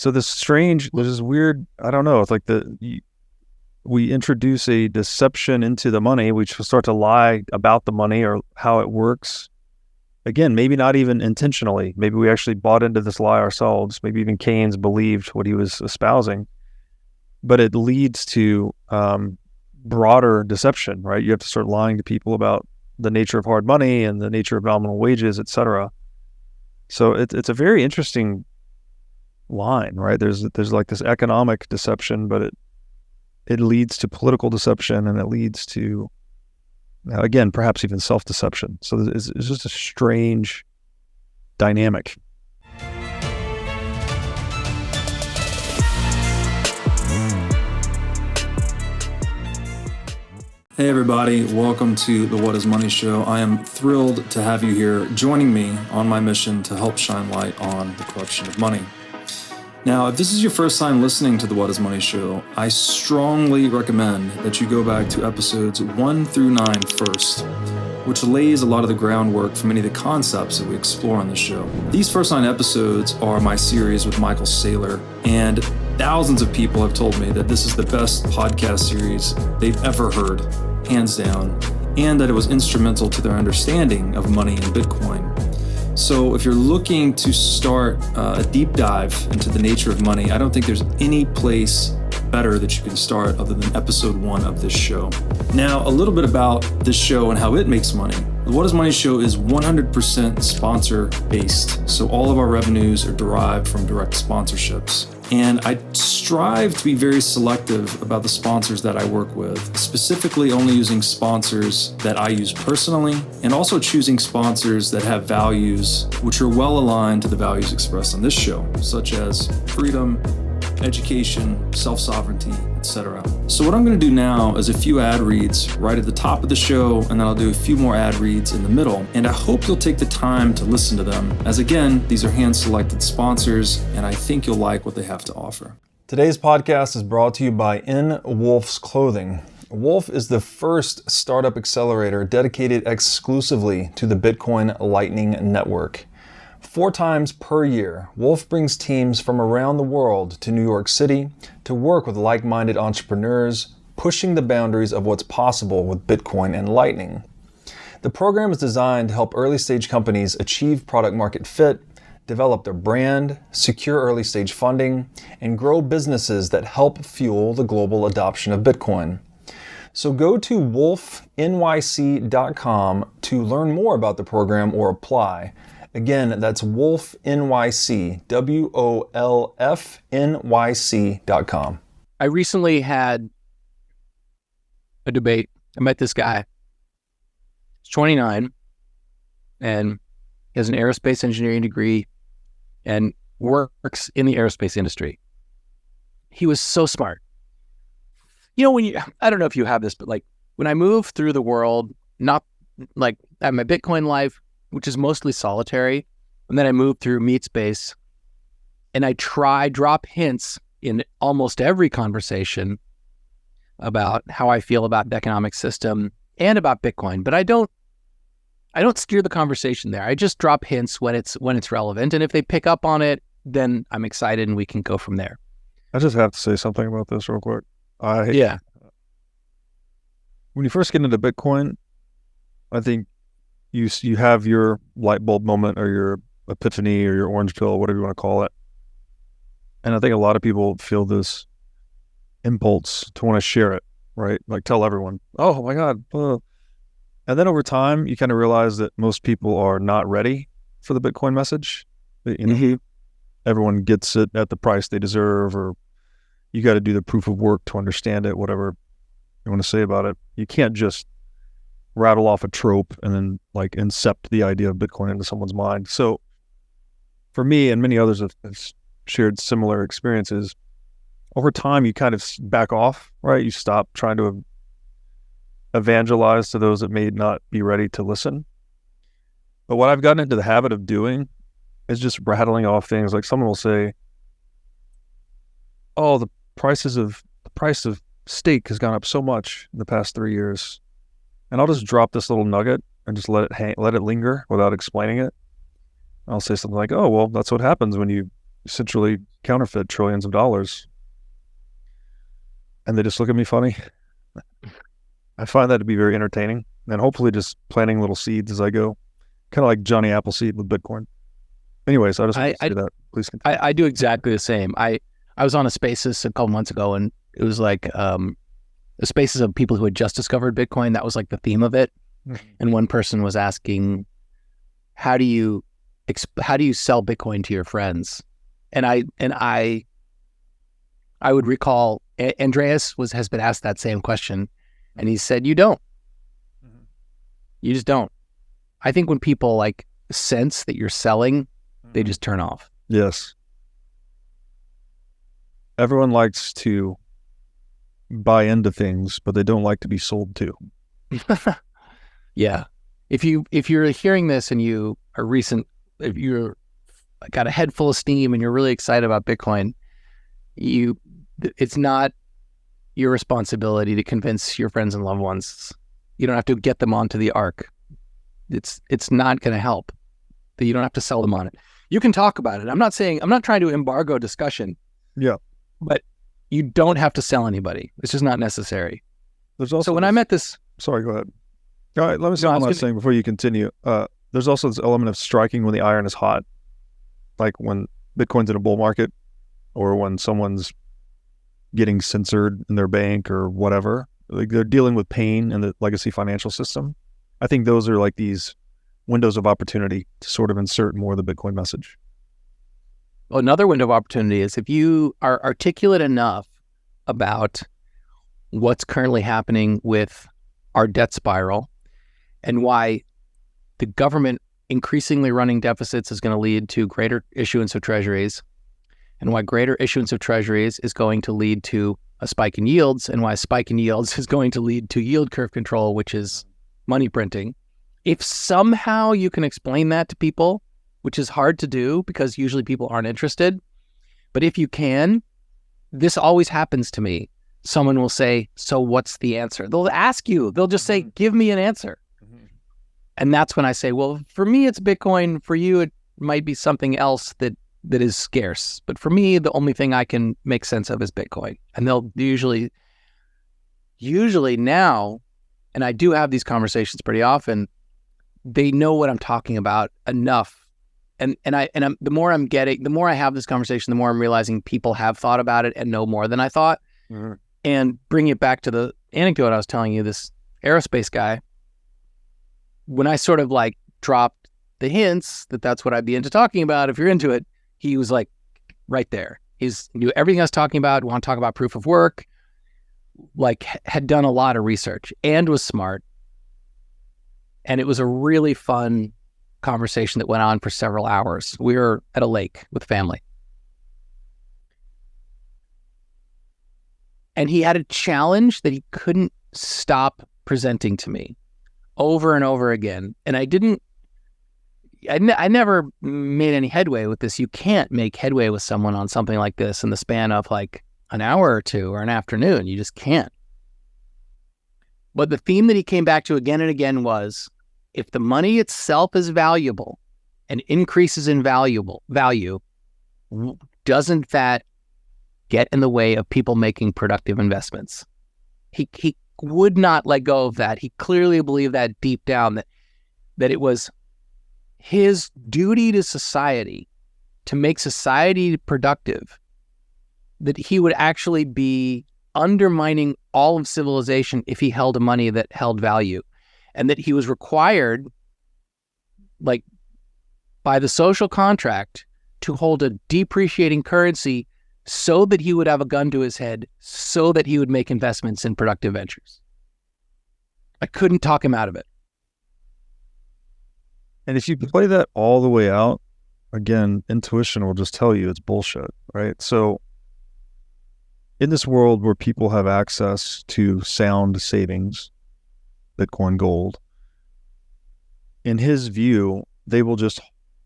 So there's this weird, I don't know, it's like we introduce a deception into the money. We start to lie about the money or how it works. Again, maybe not even intentionally. Maybe we actually bought into this lie ourselves. Maybe even Keynes believed what he was espousing. But it leads to broader deception, right? You have to start lying to people about the nature of hard money and the nature of nominal wages, et cetera. So it's a very interesting line, right? There's like this economic deception, but it leads to political deception, and it leads to, again, perhaps even self-deception. So it's just a strange dynamic. Hey everybody, welcome to the What is Money Show. I am thrilled to have you here joining me on my mission to help shine light on the corruption of money. Now, if this is your first time listening to the What is Money Show, I strongly recommend that you go back to episodes 1 through 9 first, which lays a lot of the groundwork for many of the concepts that we explore on the show. These first 9 episodes are my series with Michael Saylor, and thousands of people have told me that this is the best podcast series they've ever heard, hands down, and that it was instrumental to their understanding of money and Bitcoin. So if you're looking to start a deep dive into the nature of money, I don't think there's any place better that you can start other than episode 1 of this show. Now, a little bit about this show and how it makes money. The What is Money Show is 100% sponsor based. So all of our revenues are derived from direct sponsorships. And I strive to be very selective about the sponsors that I work with, specifically only using sponsors that I use personally, and also choosing sponsors that have values which are well aligned to the values expressed on this show, such as freedom, education, self-sovereignty, etc. So what I'm going to do now is a few ad reads right at the top of the show, and then I'll do a few more ad reads in the middle. And I hope you'll take the time to listen to them, as again, these are hand-selected sponsors, and I think you'll like what they have to offer. Today's podcast is brought to you by In Wolf's Clothing. Wolf is the first startup accelerator dedicated exclusively to the Bitcoin Lightning Network. 4 times per year, Wolf brings teams from around the world to New York City to work with like-minded entrepreneurs, pushing the boundaries of what's possible with Bitcoin and Lightning. The program is designed to help early-stage companies achieve product-market fit, develop their brand, secure early-stage funding, and grow businesses that help fuel the global adoption of Bitcoin. So go to wolfnyc.com to learn more about the program or apply. Again, that's WolfNYC, WOLFNYC.com. I recently had a debate. I met this guy. He's 29 and he has an aerospace engineering degree and works in the aerospace industry. He was so smart. You know, I don't know if you have this, but like when I move through the world, not like I have my Bitcoin life, which is mostly solitary. And then I moved through MeetSpace and I drop hints in almost every conversation about how I feel about the economic system and about Bitcoin. But I don't steer the conversation there. I just drop hints when it's relevant. And if they pick up on it, then I'm excited and we can go from there. I just have to say something about this real quick. Yeah. When you first get into Bitcoin, I think you have your light bulb moment or your epiphany or your orange pill, whatever you want to call it. And I think a lot of people feel this impulse to want to share it, right? Like tell everyone, oh my God. And then over time, you kind of realize that most people are not ready for the Bitcoin message. You know, everyone gets it at the price they deserve, or you got to do the proof of work to understand it, whatever you want to say about it. You can't just rattle off a trope and then like incept the idea of Bitcoin into someone's mind. So for me and many others have shared similar experiences, over time you kind of back off, right? You stop trying to evangelize to those that may not be ready to listen. But what I've gotten into the habit of doing is just rattling off things. Like someone will say, oh, the price of steak has gone up so much in the past 3 years. And I'll just drop this little nugget and just let it linger without explaining it. I'll say something like, oh, well, that's what happens when you essentially counterfeit trillions of dollars. And they just look at me funny. I find that to be very entertaining, and hopefully just planting little seeds as I go, kind of like Johnny Appleseed with Bitcoin. Anyways, I just want to say that. Please continue. I do exactly the same. I was on a Spaces a couple months ago, and it was like the Spaces of people who had just discovered Bitcoin. That was like the theme of it. And one person was asking, how do you sell Bitcoin to your friends? And I would recall Andreas has been asked that same question, and he said, you don't. You just don't. I think when people like sense that you're selling, they just turn off. Yes. Everyone likes to buy into things, but they don't like to be sold to. Yeah. If you're hearing this and if you're got a head full of steam and you're really excited about Bitcoin, it's not your responsibility to convince your friends and loved ones. You don't have to get them onto the arc. It's not going to help. You don't have to sell them on it. You can talk about it. I'm not trying to embargo discussion. Yeah. But you don't have to sell anybody. It's just not necessary. There's also I met this. Sorry, go ahead. All right, let me say one last thing before you continue. There's also this element of striking when the iron is hot, like when Bitcoin's in a bull market, or when someone's getting censored in their bank or whatever. Like they're dealing with pain in the legacy financial system. I think those are like these windows of opportunity to sort of insert more of the Bitcoin message. Another window of opportunity is if you are articulate enough about what's currently happening with our debt spiral and why the government increasingly running deficits is going to lead to greater issuance of treasuries, and why greater issuance of treasuries is going to lead to a spike in yields, and why a spike in yields is going to lead to yield curve control, which is money printing. If somehow you can explain that to people, which is hard to do because usually people aren't interested, but if you can, this always happens to me. Someone will say, so what's the answer? They'll ask you, they'll just say, give me an answer. And that's when I say, well, for me, it's Bitcoin. For you, it might be something else that is scarce. But for me, the only thing I can make sense of is Bitcoin. And they'll usually now, and I do have these conversations pretty often, they know what I'm talking about enough. And the more I have this conversation, the more I'm realizing people have thought about it and know more than I thought. Mm-hmm. And bring it back to the anecdote I was telling you, this aerospace guy, when I sort of like dropped the hints that that's what I'd be into talking about, if you're into it, he was like right there. He knew everything I was talking about, want to talk about proof of work, like had done a lot of research and was smart. And it was a really fun conversation that went on for several hours. We were at a lake with family. And he had a challenge that he couldn't stop presenting to me over and over again. And I never made any headway with this. You can't make headway with someone on something like this in the span of like an hour or two or an afternoon. You just can't. But the theme that he came back to again and again was, if the money itself is valuable and increases in value, doesn't that get in the way of people making productive investments? He would not let go of that. He clearly believed that deep down, that it was his duty to society to make society productive, that he would actually be undermining all of civilization if he held a money that held value, and that he was required, like by the social contract, to hold a depreciating currency so that he would have a gun to his head, so that he would make investments in productive ventures. I couldn't talk him out of it. And if you play that all the way out, again, intuition will just tell you it's bullshit, right? So in this world where people have access to sound savings, Bitcoin, gold, in his view, they will just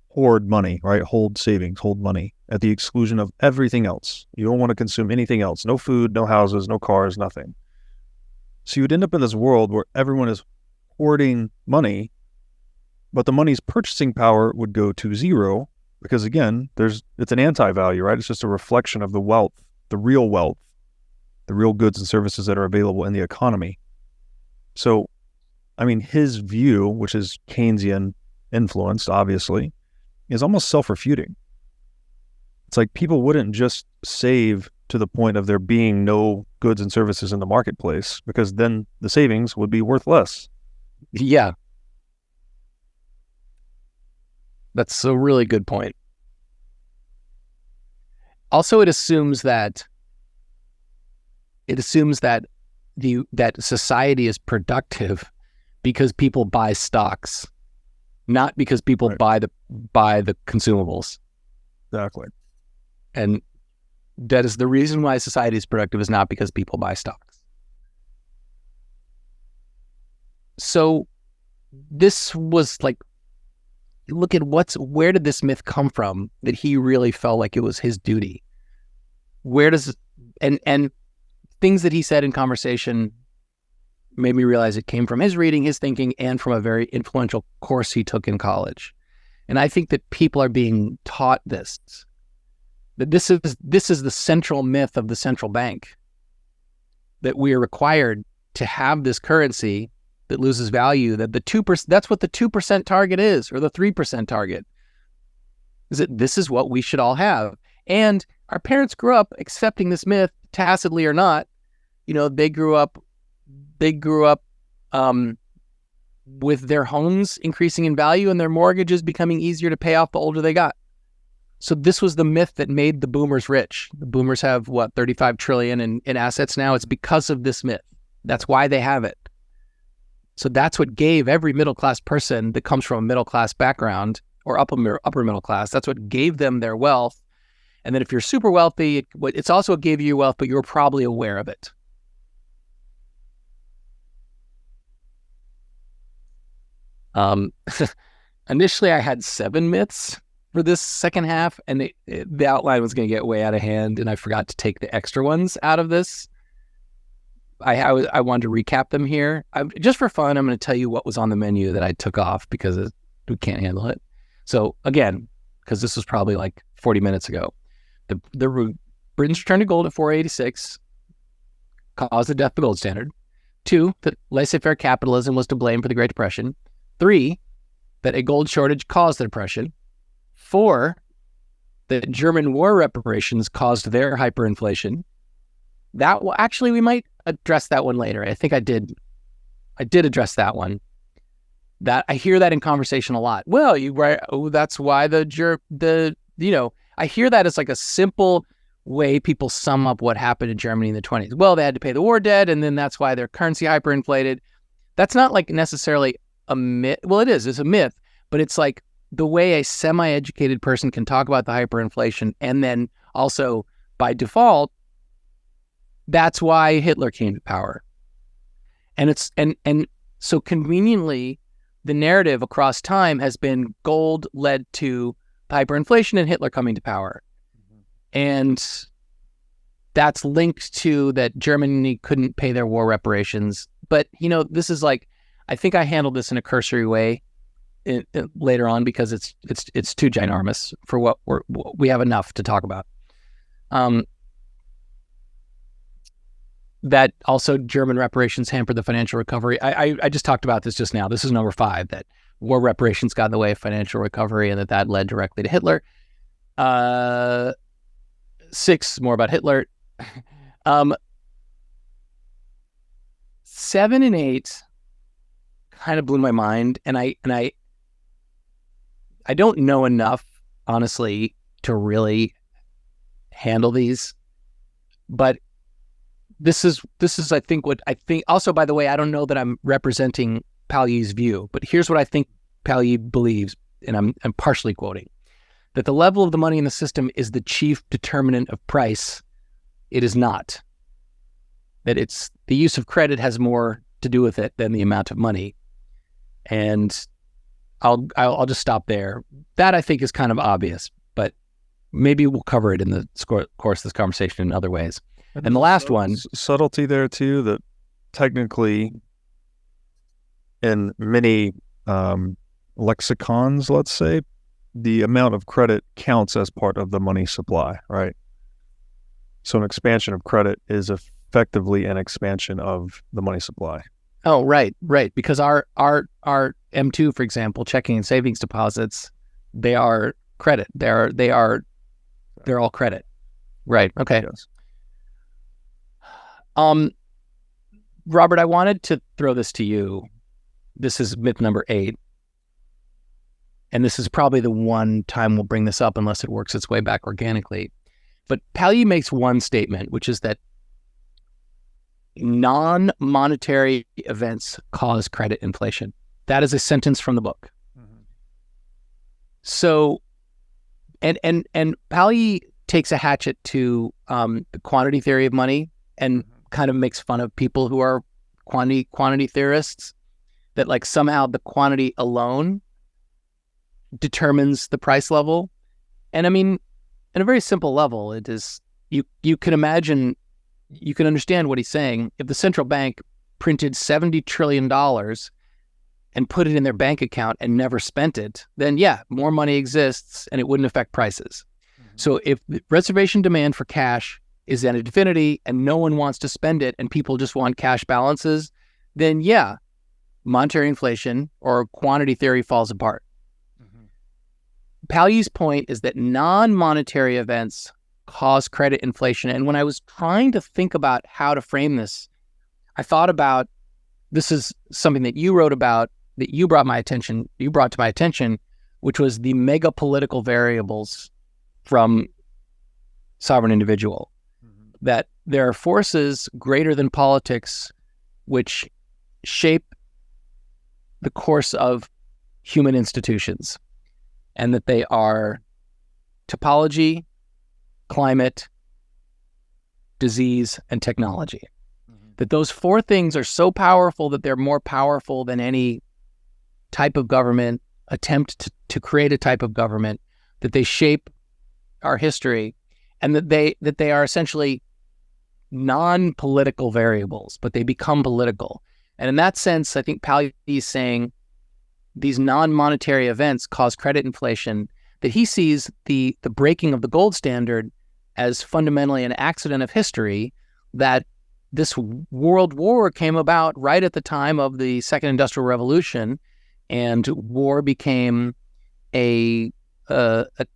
hoard money, right? Hold savings, hold money at the exclusion of everything else. You don't want to consume anything else. No food, no houses, no cars, nothing. So you'd end up in this world where everyone is hoarding money, but the money's purchasing power would go to zero because again, it's an anti-value, right? It's just a reflection of the wealth, the real goods and services that are available in the economy. So, I mean, his view, which is Keynesian influenced, obviously, is almost self-refuting. It's like people wouldn't just save to the point of there being no goods and services in the marketplace, because then the savings would be worth less. Yeah. That's a really good point. Also, it assumes that that society is productive because people buy stocks, not because people buy the consumables. Exactly. And that is the reason why society is productive, is not because people buy stocks. So this was like, look at where did this myth come from that he really felt like it was his duty? Where does, and things that he said in conversation made me realize it came from his reading, his thinking, and from a very influential course he took in college. And I think that people are being taught this, that this is the central myth of the central bank, that we are required to have this currency that loses value, that the 2%, that's what the 2% target is, or the 3% target, is that this is what we should all have. And our parents grew up accepting this myth, tacitly or not. You know, they grew up with their homes increasing in value and their mortgages becoming easier to pay off the older they got. So this was the myth that made the boomers rich. The boomers have, what, 35 trillion in assets now? It's because of this myth. That's why they have it. So that's what gave every middle-class person that comes from a middle-class background, or upper middle class, that's what gave them their wealth. And then if you're super wealthy, it's also what gave you your wealth, but you were probably aware of it. Initially, I had 7 myths for this second half, and the outline was going to get way out of hand, and I forgot to take the extra ones out of this. I wanted to recap them here. Just for fun, I'm going to tell you what was on the menu that I took off because we can't handle it. So again, because this was probably like 40 minutes ago, Britain's return to gold at 486 caused the death of the gold standard. 2, that laissez-faire capitalism was to blame for the Great Depression. 3, that a gold shortage caused the Depression. 4, that German war reparations caused their hyperinflation. Actually, we might address that one later. I think I did address that one. That I hear that in conversation a lot. Well, that's why I hear that as like a simple way people sum up what happened in Germany in the 1920s. Well, they had to pay the war debt, and then that's why their currency hyperinflated. That's not like necessarily a myth. Well, it's a myth, but it's like the way a semi-educated person can talk about the hyperinflation, and then also by default, that's why Hitler came to power. And so conveniently, the narrative across time has been gold led to hyperinflation and Hitler coming to power. Mm-hmm. And that's linked to that Germany couldn't pay their war reparations. But, this is like, I think I handled this in a cursory way later on because it's too ginormous for what we have enough to talk about. That also German reparations hampered the financial recovery. I just talked about this just now. This is number 5, that war reparations got in the way of financial recovery and that led directly to Hitler. 6, more about Hitler. 7 and 8 kind of blew my mind. And I don't know enough, honestly, to really handle these, but this is I think what I think. Also, by the way, I don't know that I'm representing Palyi's view, but here's what I think Palyi believes, and I'm partially quoting, that the level of the money in the system is the chief determinant of price. It is not. That it's the use of credit has more to do with it than the amount of money. And I'll just stop there. That I think is kind of obvious, but maybe we'll cover it in the course of this conversation in other ways. And the last one, subtlety there too, that technically in many lexicons, let's say, the amount of credit counts as part of the money supply, right? So an expansion of credit is effectively an expansion of the money supply. Oh, right. Because our M2, for example, checking and savings deposits, they are credit. They're all credit. Right. Okay. Yes. Robert, I wanted to throw this to you. This is myth number 8. And this is probably the one time we'll bring this up unless it works its way back organically. But Palyi makes one statement, which is that non-monetary events cause credit inflation. That is a sentence from the book. Mm-hmm. So, and Palyi takes a hatchet to the quantity theory of money and kind of makes fun of people who are quantity theorists, that like somehow the quantity alone determines the price level. And I mean, at a very simple level, it is, you can imagine, you can understand what he's saying. If the central bank printed $70 trillion and put it in their bank account and never spent it, then yeah, more money exists and it wouldn't affect prices. Mm-hmm. So if the reservation demand for cash is at infinity and no one wants to spend it and people just want cash balances, then yeah, monetary inflation or quantity theory falls apart. Mm-hmm. Palyi's point is that non-monetary events cause credit inflation. And when I was trying to think about how to frame this, I thought about, this is something that you wrote about, that you brought to my attention, which was the mega political variables from sovereign individual. Mm-hmm. That there are forces greater than politics which shape the course of human institutions, and that they are topology, climate, disease, and technology. Mm-hmm. That those 4 things are so powerful that they're more powerful than any type of government, attempt to create a type of government, that they shape our history, and that they are essentially non-political variables, but they become political. And in that sense, I think Palyi is saying these non-monetary events cause credit inflation, that he sees the breaking of the gold standard as fundamentally an accident of history, that this world war came about right at the time of the Second Industrial Revolution, and war became a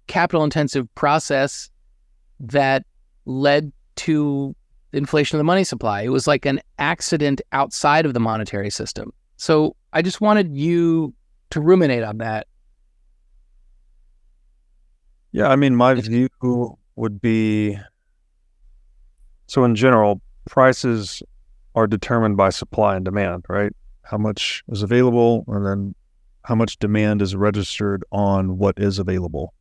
capital-intensive process that led to inflation of the money supply. It was like an accident outside of the monetary system. So I just wanted you to ruminate on that. Yeah, I mean, my view would be, so in general, prices are determined by supply and demand, right? How much is available, and then how much demand is registered on what is available.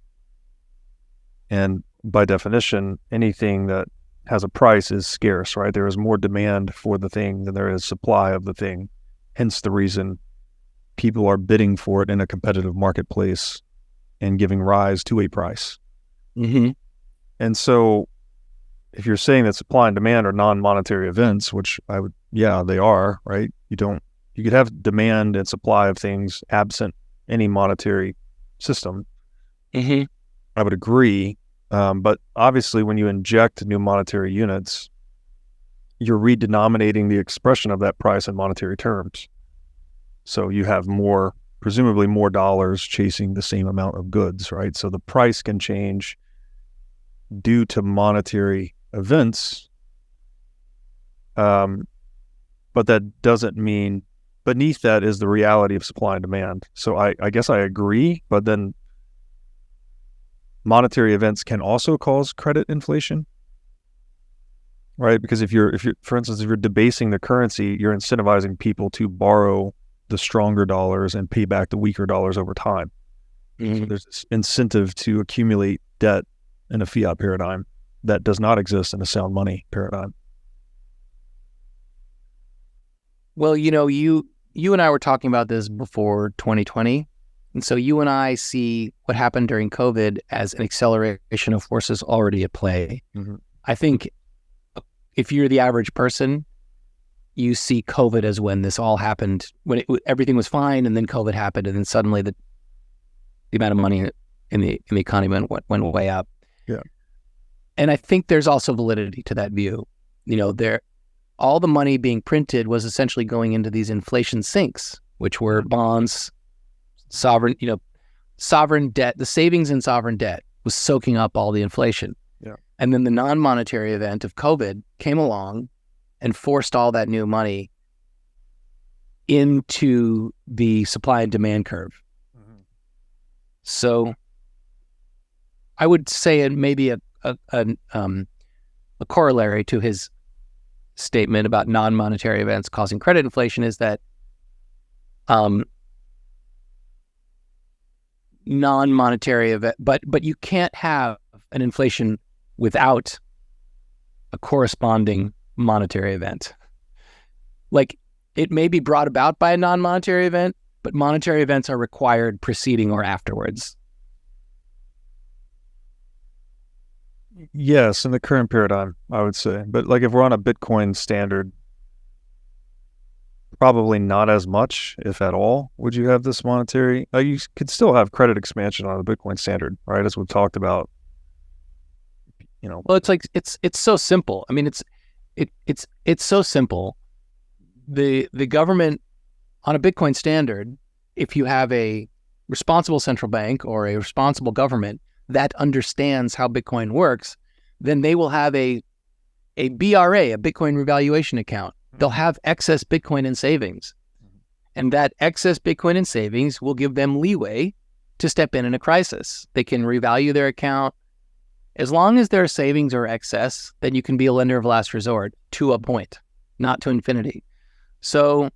And by definition, anything that has a price is scarce, right? There is more demand for the thing than there is supply of the thing. Hence the reason people are bidding for it in a competitive marketplace and giving rise to a price. Mm-hmm. And so if you're saying that supply and demand are non-monetary events, which I would, yeah, they are, right? You could have demand and supply of things absent any monetary system. Mm-hmm. I would agree. But obviously when you inject new monetary units, you're redenominating the expression of that price in monetary terms. So you have presumably more dollars chasing the same amount of goods, right? So the price can change due to monetary events. But that doesn't mean beneath that is the reality of supply and demand. So I guess I agree, but then monetary events can also cause credit inflation, right? Because if you're, for instance, if you're debasing the currency, you're incentivizing people to borrow the stronger dollars and pay back the weaker dollars over time. Mm-hmm. So there's this incentive to accumulate debt in a fiat paradigm that does not exist in a sound money paradigm. Well, you and I were talking about this before 2020. And so you and I see what happened during COVID as an acceleration of forces already at play. Mm-hmm. I think if you're the average person, you see COVID as when this all happened, when everything was fine, and then COVID happened, and then suddenly the amount of money in the economy went way up. Yeah. And I think there's also validity to that view. All the money being printed was essentially going into these inflation sinks, which were bonds, sovereign debt. The savings in sovereign debt was soaking up all the inflation. Yeah. And then the non-monetary event of COVID came along and forced all that new money into the supply and demand curve. Mm-hmm. So I would say it may be a corollary to his statement about non-monetary events causing credit inflation is that non-monetary event, but you can't have an inflation without a corresponding monetary event. Like, it may be brought about by a non-monetary event, but monetary events are required preceding or afterwards. Yes, in the current paradigm, I would say. But like if we're on a Bitcoin standard, probably not as much, if at all, would you have this monetary. You could still have credit expansion on the Bitcoin standard, right? As we've talked about. Well, it's like it's so simple. I mean, it's so simple. The government on a Bitcoin standard, if you have a responsible central bank or a responsible government that understands how Bitcoin works, then they will have a BRA, a Bitcoin revaluation account. They'll have excess Bitcoin in savings. And that excess Bitcoin in savings will give them leeway to step in a crisis. They can revalue their account. As long as their savings are excess, then you can be a lender of last resort to a point, not to infinity. So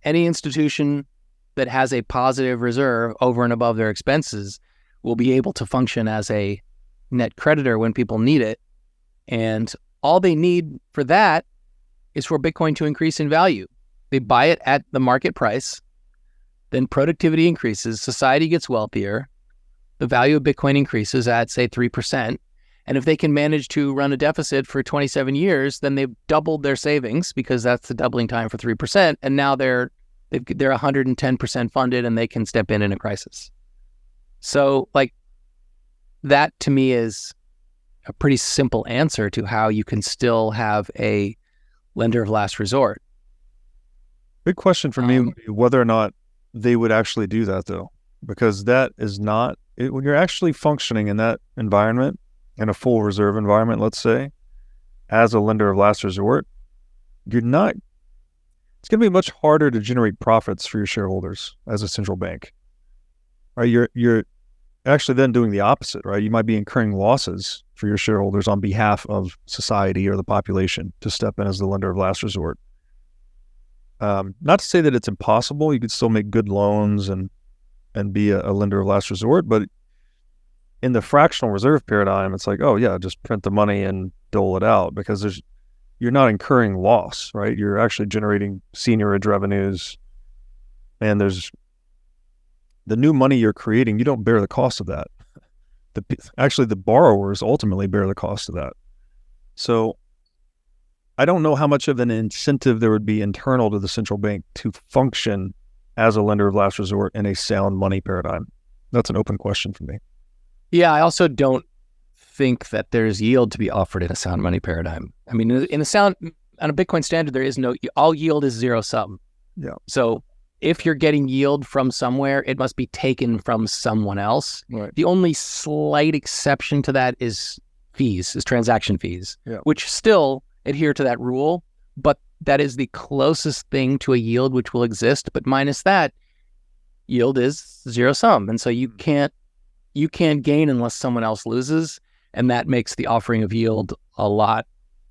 any institution that has a positive reserve over and above their expenses will be able to function as a net creditor when people need it. And all they need for that is for Bitcoin to increase in value. They buy it at the market price, then productivity increases, society gets wealthier, the value of Bitcoin increases at, say, 3%. And if they can manage to run a deficit for 27 years, then they've doubled their savings, because that's the doubling time for 3%. And now they're 110% funded and they can step in a crisis. So like that to me is a pretty simple answer to how you can still have a lender of last resort. Big question for me would be whether or not they would actually do that, though, because that is not when you're actually functioning in that environment, in a full reserve environment, let's say, as a lender of last resort, it's going to be much harder to generate profits for your shareholders as a central bank. Right? You're actually then doing the opposite, right? You might be incurring losses for your shareholders on behalf of society or the population to step in as the lender of last resort. Not to say that it's impossible. You could still make good loans and be a lender of last resort, but in the fractional reserve paradigm, it's like, oh yeah, just print the money and dole it out, because you're not incurring loss, right? You're actually generating seigniorage revenues, and there's the new money you're creating. You don't bear the cost of that. Actually, the borrowers ultimately bear the cost of that. So I don't know how much of an incentive there would be internal to the central bank to function as a lender of last resort in a sound money paradigm. That's an open question for me. Yeah, I also don't think that there's yield to be offered in a sound money paradigm. I mean, on a Bitcoin standard, there is all yield is zero sum. Yeah. So if you're getting yield from somewhere, it must be taken from someone else. Right. The only slight exception to that is transaction fees, which still adhere to that rule, but that is the closest thing to a yield which will exist. But minus that, yield is zero sum. And so you can't gain unless someone else loses. And that makes the offering of yield a lot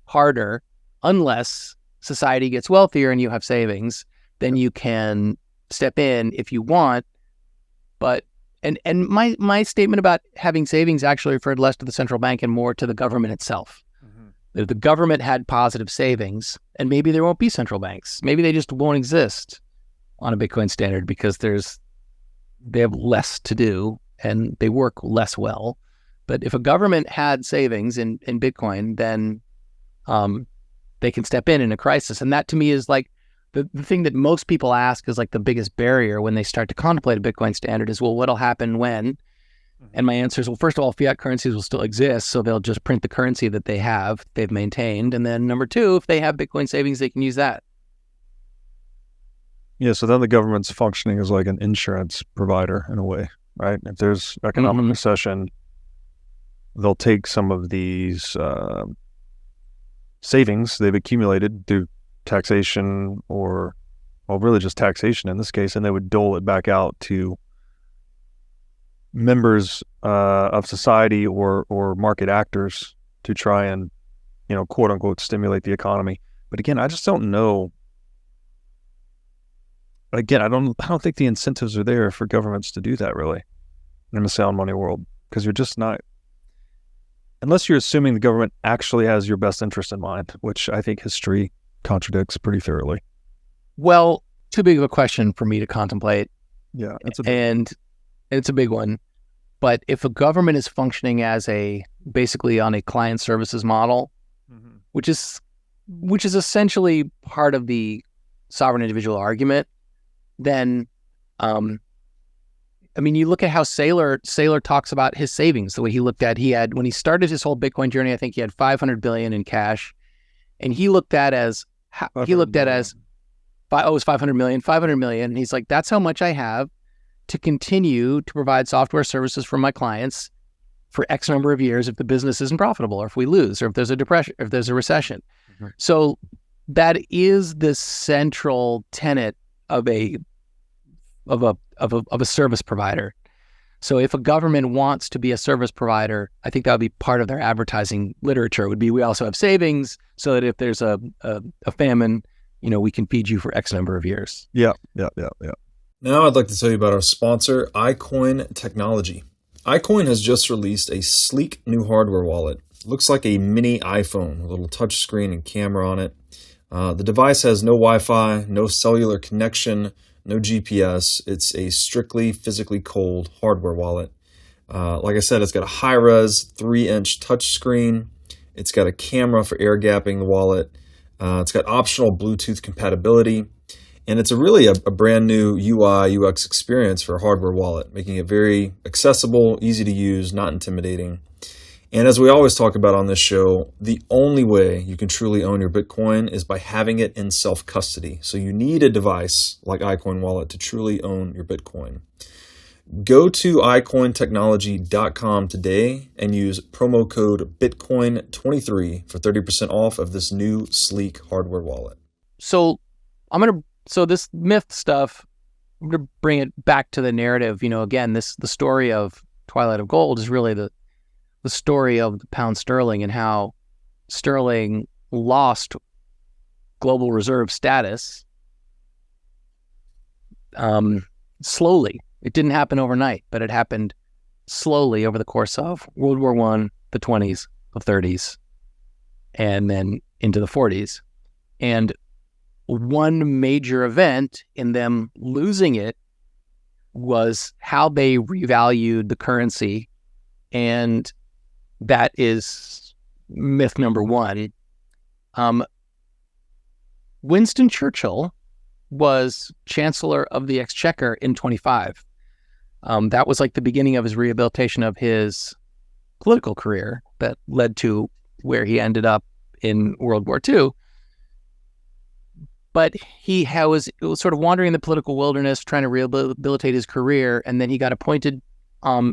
harder, unless society gets wealthier and you have savings. Then you can step in if you want. But and my statement about having savings actually referred less to the central bank and more to the government itself. If the government had positive savings, and maybe there won't be central banks. Maybe they just won't exist on a Bitcoin standard because they have less to do and they work less well. But if a government had savings in Bitcoin, then they can step in a crisis. And that to me is like the thing that most people ask is like the biggest barrier when they start to contemplate a Bitcoin standard is, well, what'll happen when And my answer is, well, first of all, fiat currencies will still exist, so they'll just print the currency that they've maintained. And then number two, if they have Bitcoin savings, they can use that. Yeah, so then the government's functioning as like an insurance provider in a way, right? If there's economic recession, they'll take some of these savings they've accumulated through taxation or, well, really just taxation in this case, and they would dole it back out to members of society or market actors to try and, quote unquote, stimulate the economy. But again, I just don't know. Again, I don't think the incentives are there for governments to do that really in the sound money world, because you're just not, unless you're assuming the government actually has your best interest in mind, which I think history contradicts pretty thoroughly. Well, too big of a question for me to contemplate. Yeah, it's a big one. But if a government is functioning as basically on a client services model, which is essentially part of the sovereign individual argument, then, you look at how Saylor talks about his savings, the way he looked at, when he started his whole Bitcoin journey, I think he had 500 billion in cash, and he looked at it was 500 million, and he's like, that's how much I have to continue to provide software services for my clients for X number of years if the business isn't profitable, or if we lose, or if there's a depression, or if there's a recession. Mm-hmm. So that is the central tenet of a service provider. So if a government wants to be a service provider, I think that would be part of their advertising literature. Would be, we also have savings so that if there's a famine, we can feed you for X number of years. Yeah. Now I'd like to tell you about our sponsor, iCoin Technology. iCoin has just released a sleek new hardware wallet. It looks like a mini iPhone, a little touch screen and camera on it. The device has no Wi-Fi, no cellular connection, no GPS. It's a strictly physically cold hardware wallet. Like I said, it's got a high-res 3-inch touch screen. It's got a camera for air gapping the wallet. It's got optional Bluetooth compatibility. And it's really a brand new UI, UX experience for a hardware wallet, making it very accessible, easy to use, not intimidating. And as we always talk about on this show, the only way you can truly own your Bitcoin is by having it in self-custody. So you need a device like iCoin Wallet to truly own your Bitcoin. Go to iCointechnology.com today and use promo code Bitcoin23 for 30% off of this new sleek hardware wallet. So this myth stuff, I'm going to bring it back to the narrative. Again, the story of Twilight of Gold is really the story of the pound sterling and how sterling lost global reserve status slowly. It didn't happen overnight, but it happened slowly over the course of World War I, the 20s, the 30s, and then into the 40s. And one major event in them losing it was how they revalued the currency, and that is myth number one. Winston Churchill was Chancellor of the Exchequer in 25. That was like the beginning of his rehabilitation of his political career that led to where he ended up in World War II. But he was sort of wandering in the political wilderness, trying to rehabilitate his career, and then he got appointed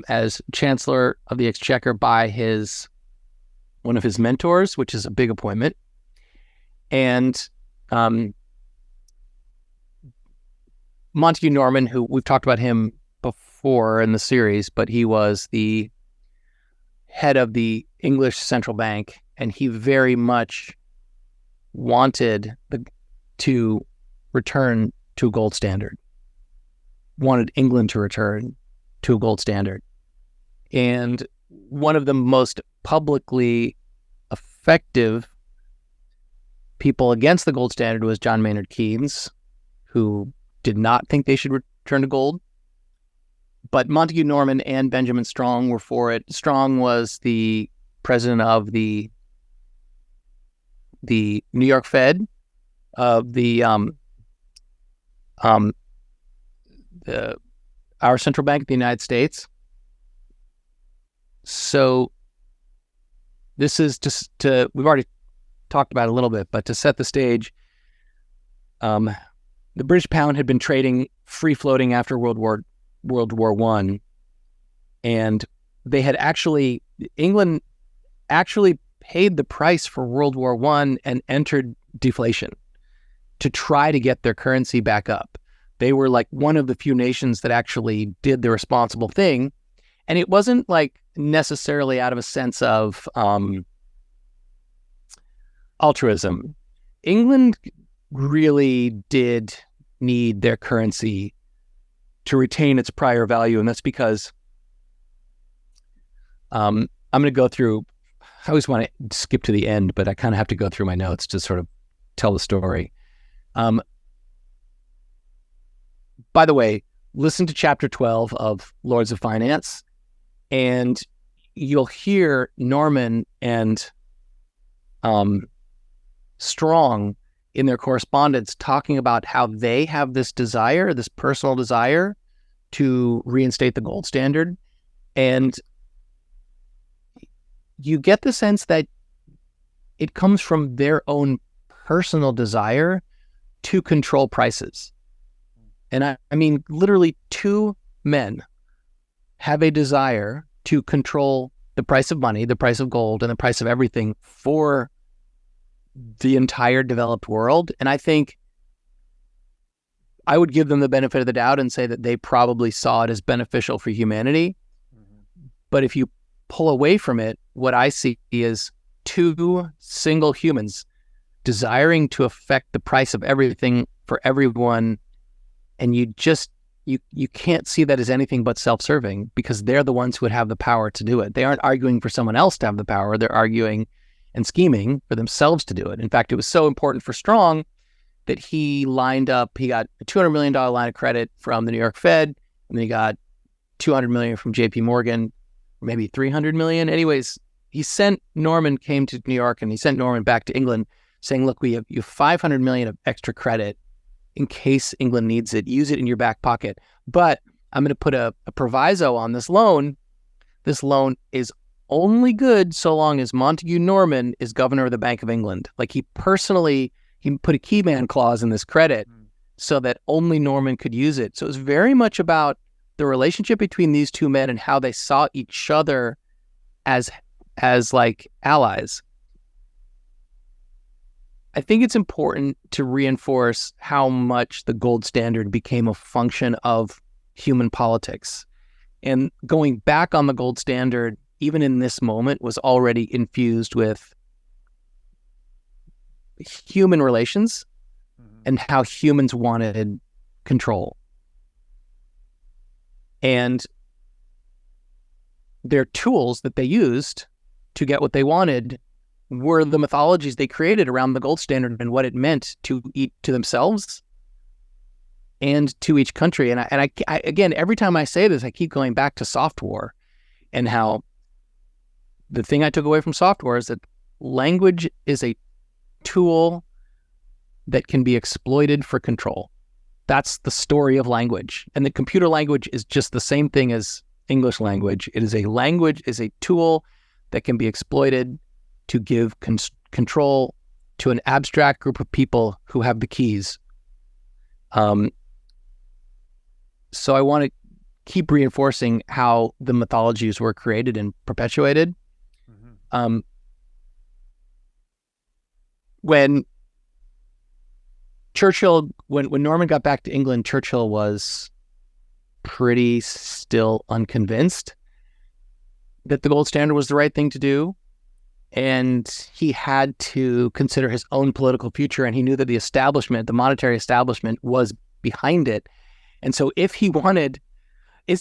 as Chancellor of the Exchequer by one of his mentors, which is a big appointment. And Montague Norman, who we've talked about him before in the series, but he was the head of the English central bank, and he very much wanted to return to a gold standard, wanted England to return to a gold standard. And one of the most publicly effective people against the gold standard was John Maynard Keynes, who did not think they should return to gold. But Montague Norman and Benjamin Strong were for it. Strong was the president of the New York Fed, of our central bank of the United States. So this is just we've already talked about it a little bit, but to set the stage, the British pound had been trading free floating after World War I, and England actually paid the price for World War I and entered deflation to try to get their currency back up. They were like one of the few nations that actually did the responsible thing. And it wasn't like necessarily out of a sense of altruism. England really did need their currency to retain its prior value. And that's because I'm going to go through, I always want to skip to the end, but I kind of have to go through my notes to sort of tell the story. By the way, listen to chapter 12 of Lords of Finance, and you'll hear Norman and Strong in their correspondence talking about how they have this desire, this personal desire to reinstate the gold standard. And you get the sense that it comes from their own personal desire to control prices. And I mean, literally two men have a desire to control the price of money, the price of gold, and the price of everything for the entire developed world. And I think I would give them the benefit of the doubt and say that they probably saw it as beneficial for humanity. Mm-hmm. But if you pull away from it, what I see is two single humans desiring to affect the price of everything for everyone. And you can't see that as anything but self-serving, because they're the ones who would have the power to do it. They aren't arguing for someone else to have the power. They're arguing and scheming for themselves to do it. In fact, it was so important for Strong that he got a $200 million line of credit from the New York Fed, and then he got $200 million from JP Morgan, maybe $300 million. Anyways, Norman came to New York, and he sent Norman back to England saying, look, you have $500 million of extra credit in case England needs it. Use it in your back pocket. But I'm going to put a proviso on this loan. This loan is only good so long as Montague Norman is governor of the Bank of England. Like he put a key man clause in this credit so that only Norman could use it. So it was very much about the relationship between these two men and how they saw each other as like allies. I think it's important to reinforce how much the gold standard became a function of human politics. And going back on the gold standard, even in this moment, was already infused with human relations and how humans wanted control. And their tools that they used to get what they wanted were the mythologies they created around the gold standard and what it meant to themselves and to each country. And I again, every time I say this, I keep going back to soft war and how the thing I took away from soft war is that language is a tool that can be exploited for control. That's the story of language. And the computer language is just the same thing as English language. It is a tool that can be exploited to give control to an abstract group of people who have the keys. So I want to keep reinforcing how the mythologies were created and perpetuated. Mm-hmm. When Norman got back to England, Churchill was pretty still unconvinced that the gold standard was the right thing to do. And he had to consider his own political future. And he knew that the monetary establishment was behind it. And so if he wanted a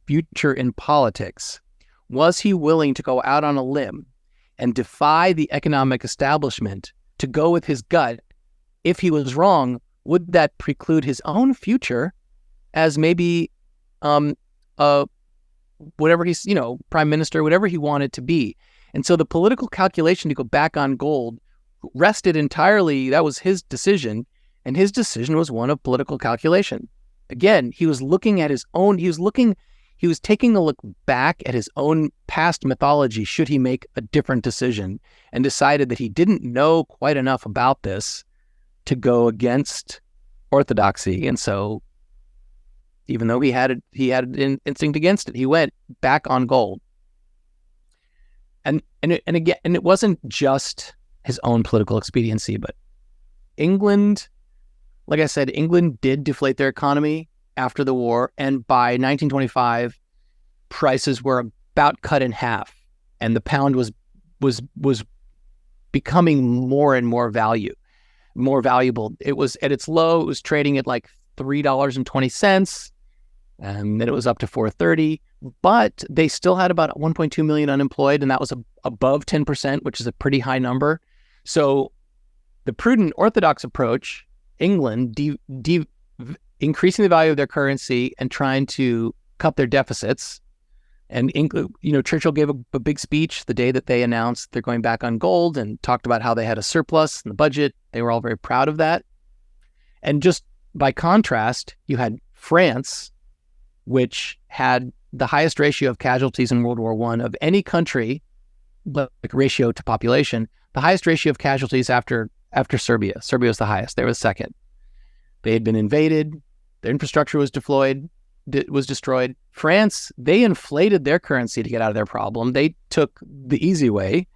future in politics, was he willing to go out on a limb and defy the economic establishment to go with his gut? If he was wrong, would that preclude his own future as maybe whatever he's, prime minister, whatever he wanted to be? And so the political calculation to go back on gold rested entirely, that was his decision, and his decision was one of political calculation. Again, he was looking at his own, he he was taking a look back at his own past mythology should he make a different decision, and decided that he didn't know quite enough about this to go against orthodoxy. And so even though he had an instinct against it, he went back on gold. And it wasn't just his own political expediency, but England, like I said, England did deflate their economy after the war, and by 1925, prices were about cut in half, and the pound was becoming more and more valuable. It was at its low. It was trading at like $3.20, and then it was up to $4.30. But they still had about 1.2 million unemployed, and that was above 10%, which is a pretty high number. So the prudent orthodox approach, England, increasing the value of their currency and trying to cut their deficits. And Churchill gave a big speech the day that they announced they're going back on gold, and talked about how they had a surplus in the budget. They were all very proud of that. And just by contrast, you had France, which had the highest ratio of casualties in World War I of any country, like ratio to population, the highest ratio of casualties after Serbia. Serbia was the highest. They were the second. They had been invaded. Their infrastructure was destroyed. France, they inflated their currency to get out of their problem. They took the easy way,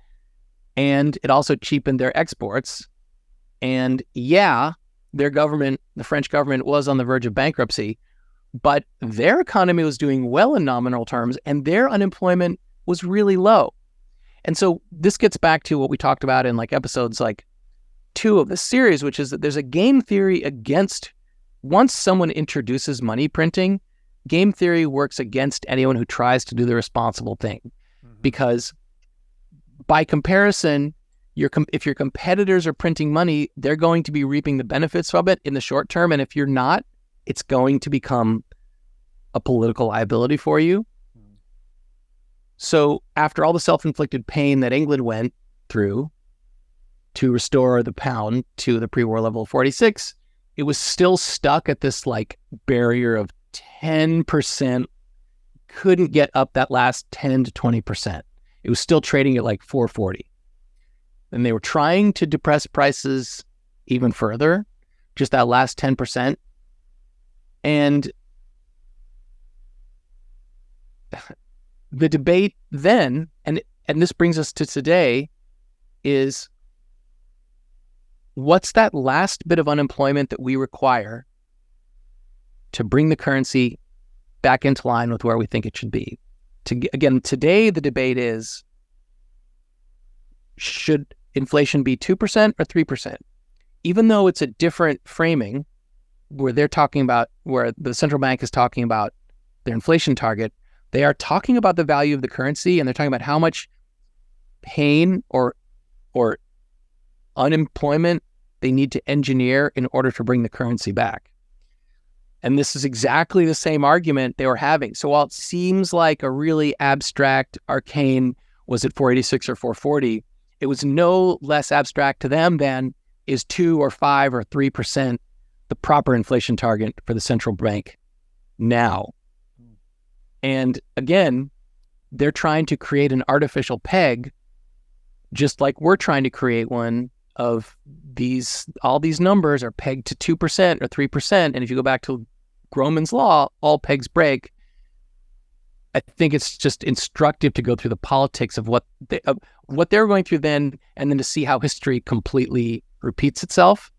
and it also cheapened their exports. And their government, the French government, was on the verge of bankruptcy, but their economy was doing well in nominal terms, and their unemployment was really low. And so this gets back to what we talked about in like episodes like 2 of the series, which is that there's a game theory against, once someone introduces money printing, game theory works against anyone who tries to do the responsible thing. Mm-hmm. Because by comparison, if your competitors are printing money, they're going to be reaping the benefits of it in the short term. And if you're not, it's going to become a political liability for you. So after all the self-inflicted pain that England went through to restore the pound to the pre-war level of 46, it was still stuck at this like barrier of 10%, couldn't get up that last 10 to 20%. It was still trading at like 440. And they were trying to depress prices even further, just that last 10%. And the debate then, and this brings us to today, is what's that last bit of unemployment that we require to bring the currency back into line with where we think it should be? Again, today the debate is, should inflation be 2% or 3%? Even though it's a different framing, where the central bank is talking about their inflation target, they are talking about the value of the currency, and they're talking about how much pain or unemployment they need to engineer in order to bring the currency back. And this is exactly the same argument they were having. So while it seems like a really abstract, arcane, was it 486 or 440, it was no less abstract to them than, is 2 or 5 or 3% the proper inflation target for the central bank now? And again, they're trying to create an artificial peg, just like we're trying to create one of these. All these numbers are pegged to 2% or 3%. And if you go back to Groman's law, all pegs break. I think it's just instructive to go through the politics of what they're going through then, and then to see how history completely repeats itself.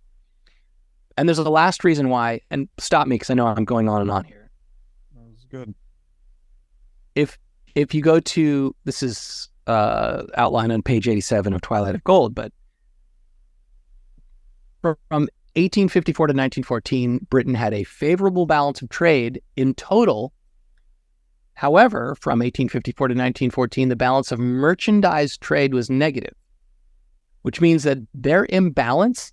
And there's a last reason why, and stop me because I know I'm going on and on here. That was good. If you go to, this is outlined on page 87 of Twilight of Gold, but from 1854 to 1914, Britain had a favorable balance of trade in total. However, from 1854 to 1914, the balance of merchandise trade was negative, which means that their imbalance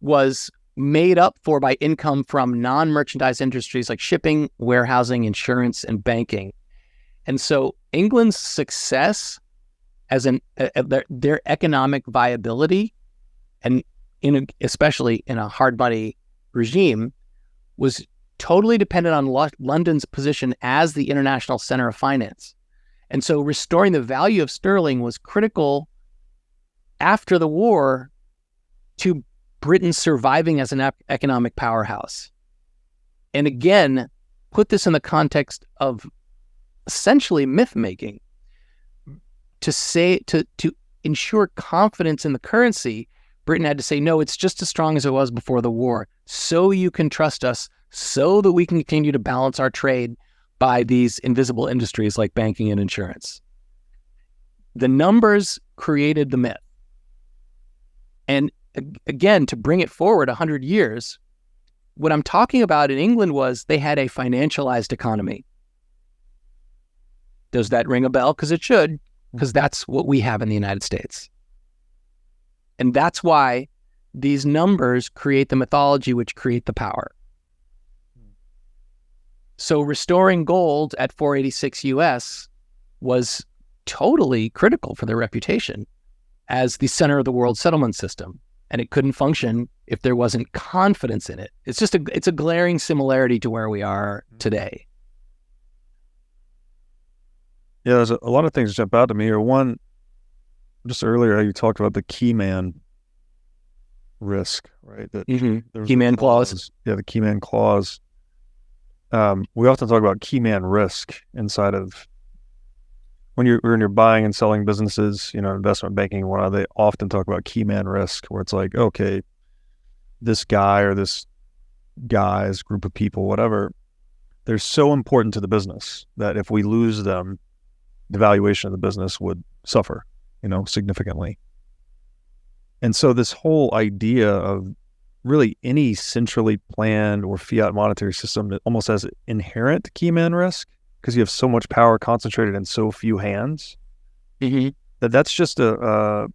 was made up for by income from non-merchandise industries like shipping, warehousing, insurance, and banking. And so England's success as their economic viability, and especially in a hard money regime, was totally dependent on London's position as the international center of finance. And so restoring the value of sterling was critical after the war to Britain surviving as an economic powerhouse. And again, put this in the context of essentially myth making. To ensure confidence in the currency, Britain had to say, no, it's just as strong as it was before the war, so you can trust us, so that we can continue to balance our trade by these invisible industries like banking and insurance. The numbers created the myth. And again, to bring it forward 100 years, what I'm talking about in England was they had a financialized economy. Does that ring a bell? Because it should, because that's what we have in the United States. And that's why these numbers create the mythology, which create the power. So restoring gold at 486 US was totally critical for their reputation as the center of the world settlement system. And it couldn't function if there wasn't confidence in it. It's a glaring similarity to where we are today. Yeah, there's a lot of things that jump out to me. Or one, just earlier, you talked about the key man risk, right? That Key man clause. Yeah, the key man clause. We often talk about key man risk inside of when you're buying and selling businesses, investment banking and whatnot. They often talk about key man risk, where it's like, okay, this guy or this guy's group of people, whatever, they're so important to the business that if we lose them, the valuation of the business would suffer, significantly. And so this whole idea of really any centrally planned or fiat monetary system that almost has inherent key man risk, because you have so much power concentrated in so few hands, that's just a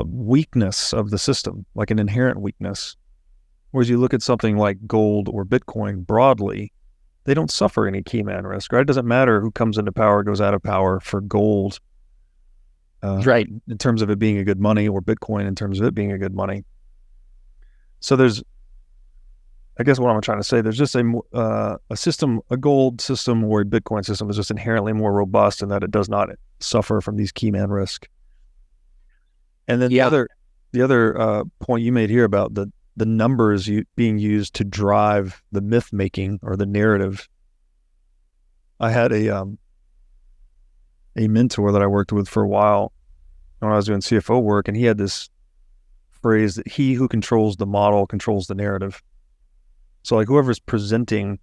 weakness of the system, like an inherent weakness. Whereas you look at something like gold or Bitcoin broadly, they don't suffer any key man risk, right? It doesn't matter who comes into power, goes out of power for gold, right? In terms of it being a good money, or Bitcoin in terms of it being a good money. So I guess what I'm trying to say, there's just a system, a gold system or a Bitcoin system is just inherently more robust in that it does not suffer from these key man risk. And then the other point you made here about the numbers being used to drive the myth making or the narrative. I had a mentor that I worked with for a while when I was doing CFO work, and he had this phrase that he who controls the model controls the narrative. So like whoever's presenting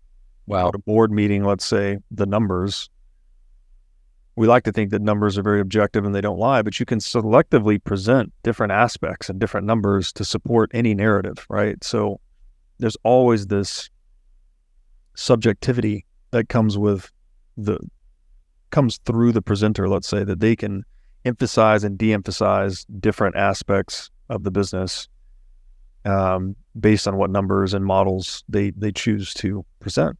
at a board meeting, let's say, the numbers, we like to think that numbers are very objective and they don't lie, but you can selectively present different aspects and different numbers to support any narrative, right? So there's always this subjectivity that comes through the presenter, let's say, that they can emphasize and de-emphasize different aspects of the business based on what numbers and models they choose to present.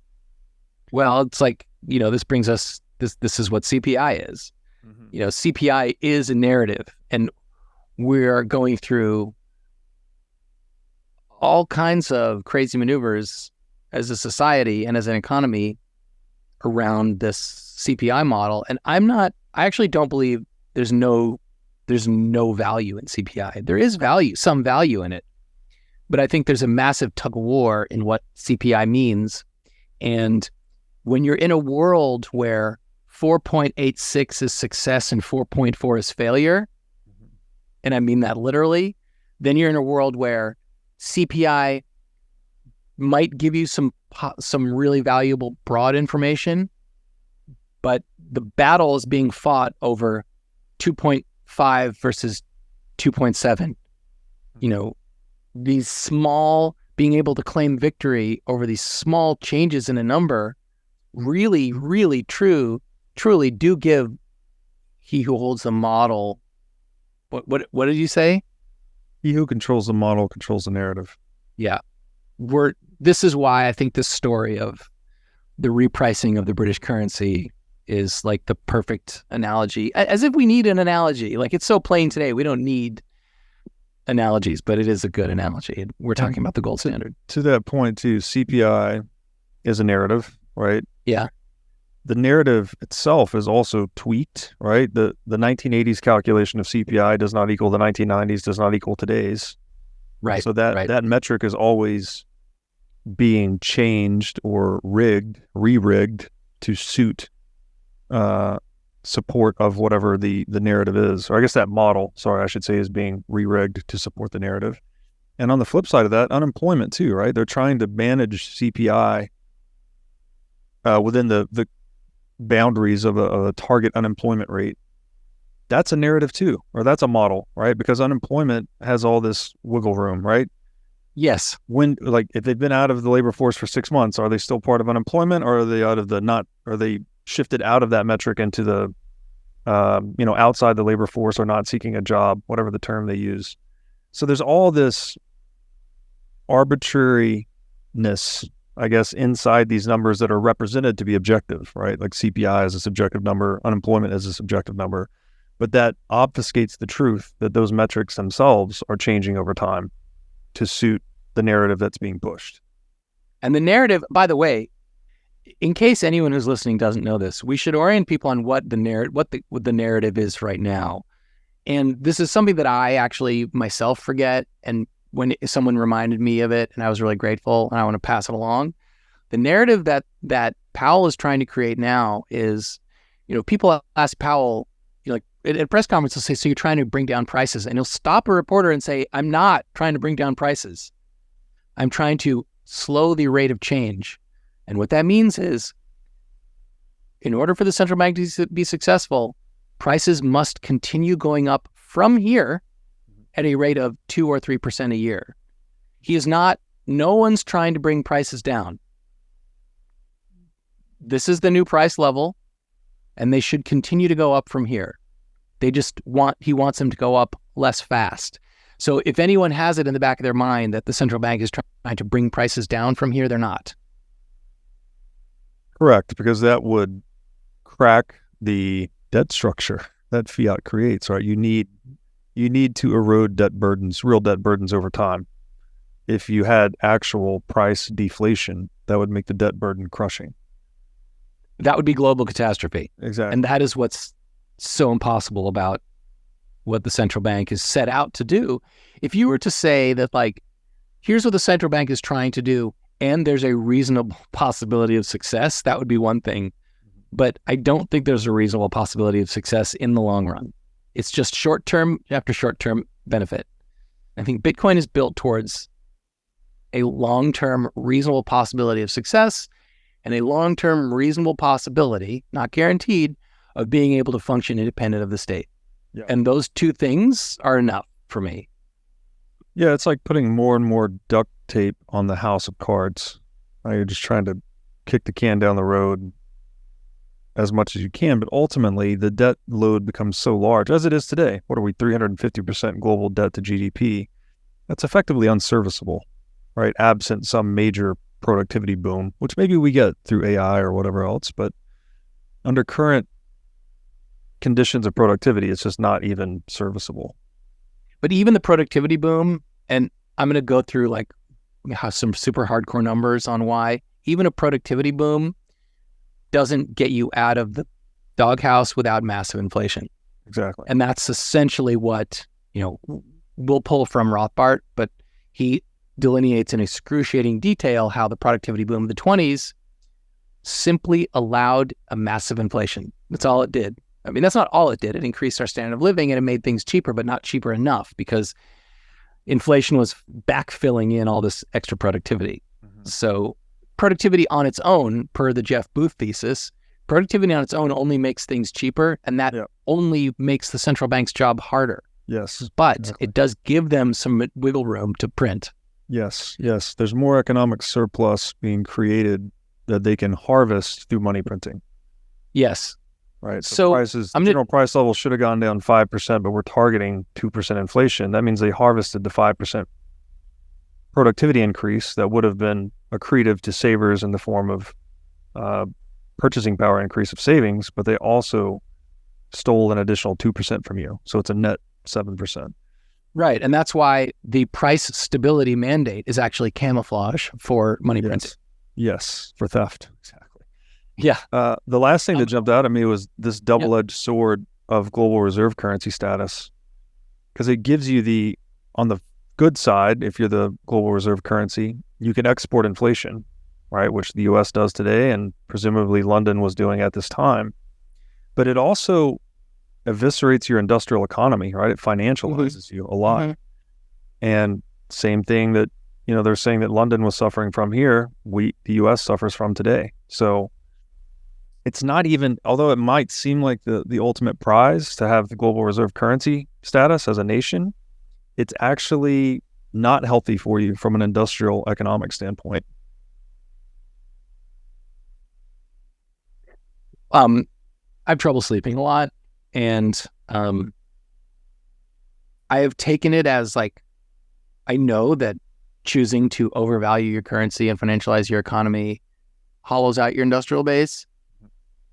Well, it's like, this brings us, this is what CPI is. CPI is a narrative, and we're going through all kinds of crazy maneuvers as a society and as an economy around this CPI model. And I actually don't believe there's no value in CPI. There is some value in it, but I think there's a massive tug of war in what CPI means. And when you're in a world where 4.86 is success and 4.4 is failure, and I mean that literally, then you're in a world where CPI might give you some really valuable broad information, but the battle is being fought over 2.5 versus 2.7. These small, being able to claim victory over these small changes in a number really, really truly do give he who holds the model. What did you say? He who controls the model controls the narrative. Yeah. This is why I think this story of the repricing of the British currency is like the perfect analogy, as if we need an analogy. Like, it's so plain today, we don't need analogies, but it is a good analogy. We're talking about the gold standard. To that point too, CPI is a narrative, right? Yeah. The narrative itself is also tweaked, right? The 1980s calculation of CPI does not equal the 1990s, does not equal today's. Right. So that metric is always being changed or re-rigged to suit support of whatever the narrative is. Or I guess that model, I should say, is being re-rigged to support the narrative. And on the flip side of that, unemployment too, right? They're trying to manage CPI within the boundaries of a target unemployment rate. That's a narrative too, or that's a model, right? Because unemployment has all this wiggle room, right? Yes. If they've been out of the labor force for 6 months, are they still part of unemployment, or are they are they shifted out of that metric into the, outside the labor force or not seeking a job, whatever the term they use. So there's all this arbitrariness, I guess, inside these numbers that are represented to be objective, right? Like CPI is a subjective number, unemployment is a subjective number, but that obfuscates the truth that those metrics themselves are changing over time to suit the narrative that's being pushed. And the narrative, by the way, in case anyone who's listening doesn't know this, we should orient people on what the narrative is right now. And this is something that I actually myself forget. And when someone reminded me of it, and I was really grateful, and I want to pass it along. The narrative that Powell is trying to create now is, people ask Powell, at a press conference, they'll say, so you're trying to bring down prices. And he'll stop a reporter and say, I'm not trying to bring down prices. I'm trying to slow the rate of change. And what that means is, in order for the central bank to be successful, prices must continue going up from here at a rate of 2 or 3% a year. No one's trying to bring prices down. This is the new price level, and they should continue to go up from here. He wants them to go up less fast. So if anyone has it in the back of their mind that the central bank is trying to bring prices down from here, they're not. Correct, because that would crack the debt structure that fiat creates, right? You need to erode real debt burdens over time. If you had actual price deflation, that would make the debt burden crushing. That would be global catastrophe. Exactly. And that is what's so impossible about what the central bank is set out to do. If you were to say that, here's what the central bank is trying to do, and there's a reasonable possibility of success, that would be one thing. But I don't think there's a reasonable possibility of success in the long run. It's just short-term after short-term benefit. I think Bitcoin is built towards a long-term reasonable possibility of success and a long-term reasonable possibility, not guaranteed, of being able to function independent of the state. Yeah. And those two things are enough for me. Yeah, it's like putting more and more duct tape on the house of cards. You're just trying to kick the can down the road as much as you can, but ultimately the debt load becomes so large, as it is today. What are we, 350% global debt to GDP? That's effectively unserviceable, right? Absent some major productivity boom, which maybe we get through AI or whatever else, but under current conditions of productivity, it's just not even serviceable. But even the productivity boom, and I'm going to go through some super hardcore numbers on why even a productivity boom doesn't get you out of the doghouse without massive inflation. Exactly. And that's essentially what, we'll pull from Rothbard, but he delineates in excruciating detail how the productivity boom of the 20s simply allowed a massive inflation. That's all it did. I mean, that's not all it did. It increased our standard of living and it made things cheaper, but not cheaper enough because inflation was backfilling in all this extra productivity. Mm-hmm. So productivity on its own, per the Jeff Booth thesis, productivity on its own only makes things cheaper, and that only makes the central bank's job harder. Yes. But exactly. It does give them some wiggle room to print. Yes. There's more economic surplus being created that they can harvest through money printing. Yes. Right. So general price level should have gone down 5%, but we're targeting 2% inflation. That means they harvested the 5% productivity increase that would have been accretive to savers in the form of purchasing power increase of savings, but they also stole an additional 2% from you. So it's a net 7%. Right. And that's why the price stability mandate is actually camouflage for money printing. Yes, for theft. Exactly. Yeah. The last thing that jumped out at me was this double-edged sword of global reserve currency status, because it gives you on the good side, if you're the global reserve currency, you can export inflation, right? Which the US does today, and presumably London was doing at this time. But it also eviscerates your industrial economy, right? It financializes you a lot. And same thing that, they're saying that London was suffering from here, the US suffers from today. So it's not even, although it might seem like the ultimate prize to have the global reserve currency status as a nation, it's actually not healthy for you from an industrial economic standpoint. I have trouble sleeping a lot, and I have taken it as like, I know that choosing to overvalue your currency and financialize your economy hollows out your industrial base,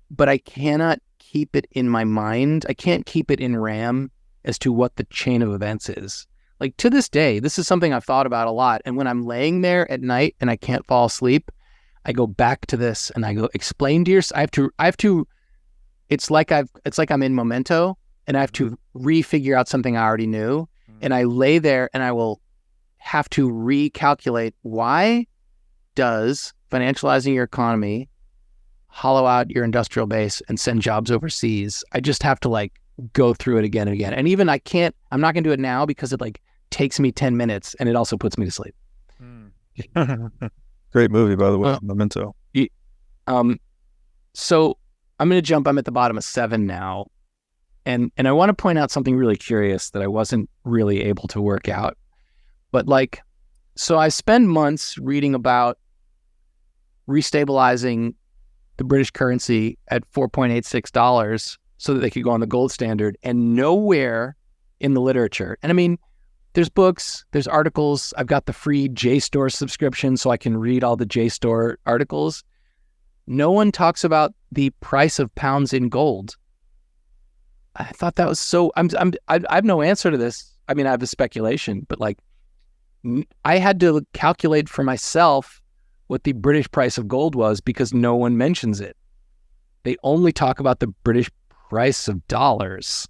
but I cannot keep it in my mind. I can't keep it in RAM as to what the chain of events is. Like, to this day, this is something I've thought about a lot. And when I'm laying there at night and I can't fall asleep, I go back to this and I go, explain to yourself. I have to, it's like I'm in Memento, and I have to refigure out something I already knew. And I lay there and I will have to recalculate, why does financializing your economy hollow out your industrial base and send jobs overseas? I just have to go through it again and again. And even I'm not going to do it now because it takes me 10 minutes and it also puts me to sleep. Great movie, by the way, Memento. So I'm going to jump. I'm at the bottom of 7 now. And I want to point out something really curious that I wasn't really able to work out. But so I spend months reading about restabilizing the British currency at $4.86 so that they could go on the gold standard, and nowhere in the literature. And I mean, there's books, there's articles. I've got the free JSTOR subscription so I can read all the JSTOR articles. No one talks about the price of pounds in gold. I thought that was so. I have no answer to this. I mean, I have a speculation, but I had to calculate for myself what the British price of gold was because no one mentions it. They only talk about the British price of dollars.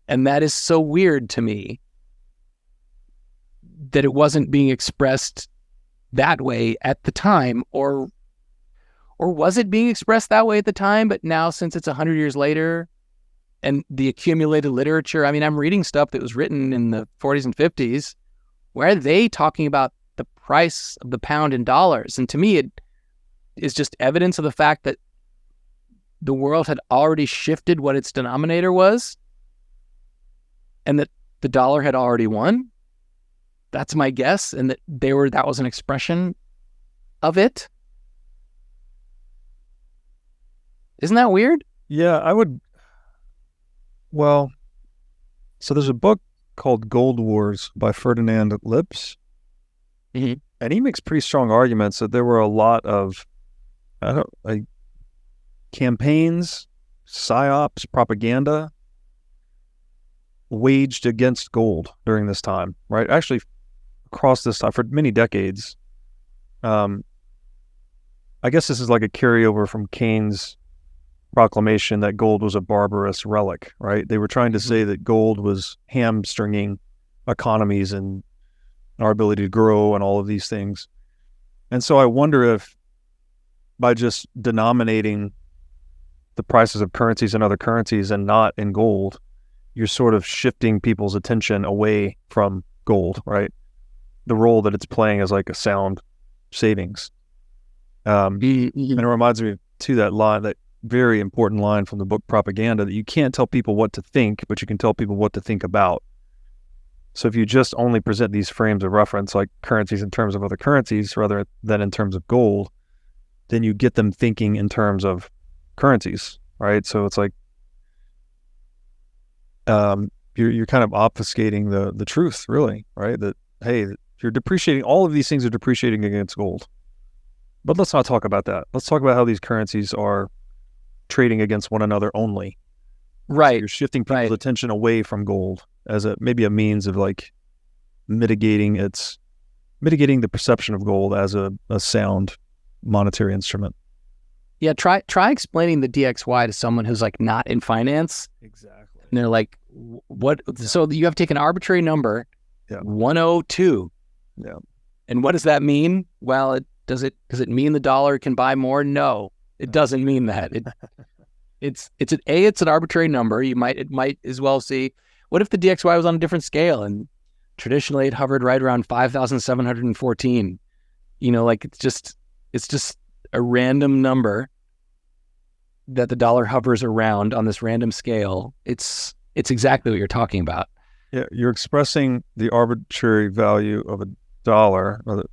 And that is so weird to me that it wasn't being expressed that way at the time, or was it being expressed that way at the time, but now since it's 100 years later and the accumulated literature, I mean, I'm reading stuff that was written in the 40s and 50s. Where are they talking about the price of the pound in dollars? And to me, it is just evidence of the fact that the world had already shifted what its denominator was and that the dollar had already won. That's my guess. And that that was an expression of it. Isn't that weird? Yeah, so there's a book called Gold Wars by Ferdinand Lips. Mm-hmm. And he makes pretty strong arguments that there were a lot of campaigns, psyops, propaganda waged against gold during this time, right? Actually, across this time for many decades. I guess this is like a carryover from Keynes' proclamation that gold was a barbarous relic, right? They were trying to say that gold was hamstringing economies and our ability to grow and all of these things. And so I wonder if by just denominating the prices of currencies and other currencies and not in gold, you're sort of shifting people's attention away from gold, right? The role that it's playing as like a sound savings. And it reminds me to that line, that very important line from the book Propaganda, that you can't tell people what to think, but you can tell people what to think about. So if you just only present these frames of reference, like currencies in terms of other currencies rather than in terms of gold, then you get them thinking in terms of currencies, right? So it's like you're kind of obfuscating the truth, really, right? That, hey, you're depreciating, all of these things are depreciating against gold. But let's not talk about that. Let's talk about how these currencies are trading against one another only. Right. So you're shifting people's attention away from gold as maybe a means of like mitigating the perception of gold as a sound monetary instrument. Yeah, try explaining the DXY to someone who's like not in finance. Exactly. And they're like, what? So you have to take an arbitrary number, 102. Yeah. And what does that mean? Well, does it mean the dollar can buy more? No, it doesn't mean that. It's an arbitrary number. It might as well see, what if the DXY was on a different scale and traditionally it hovered right around 5,714? Like it's just a random number that the dollar hovers around on this random scale. It's exactly what you're talking about. Yeah, you're expressing the arbitrary value of a dollar, or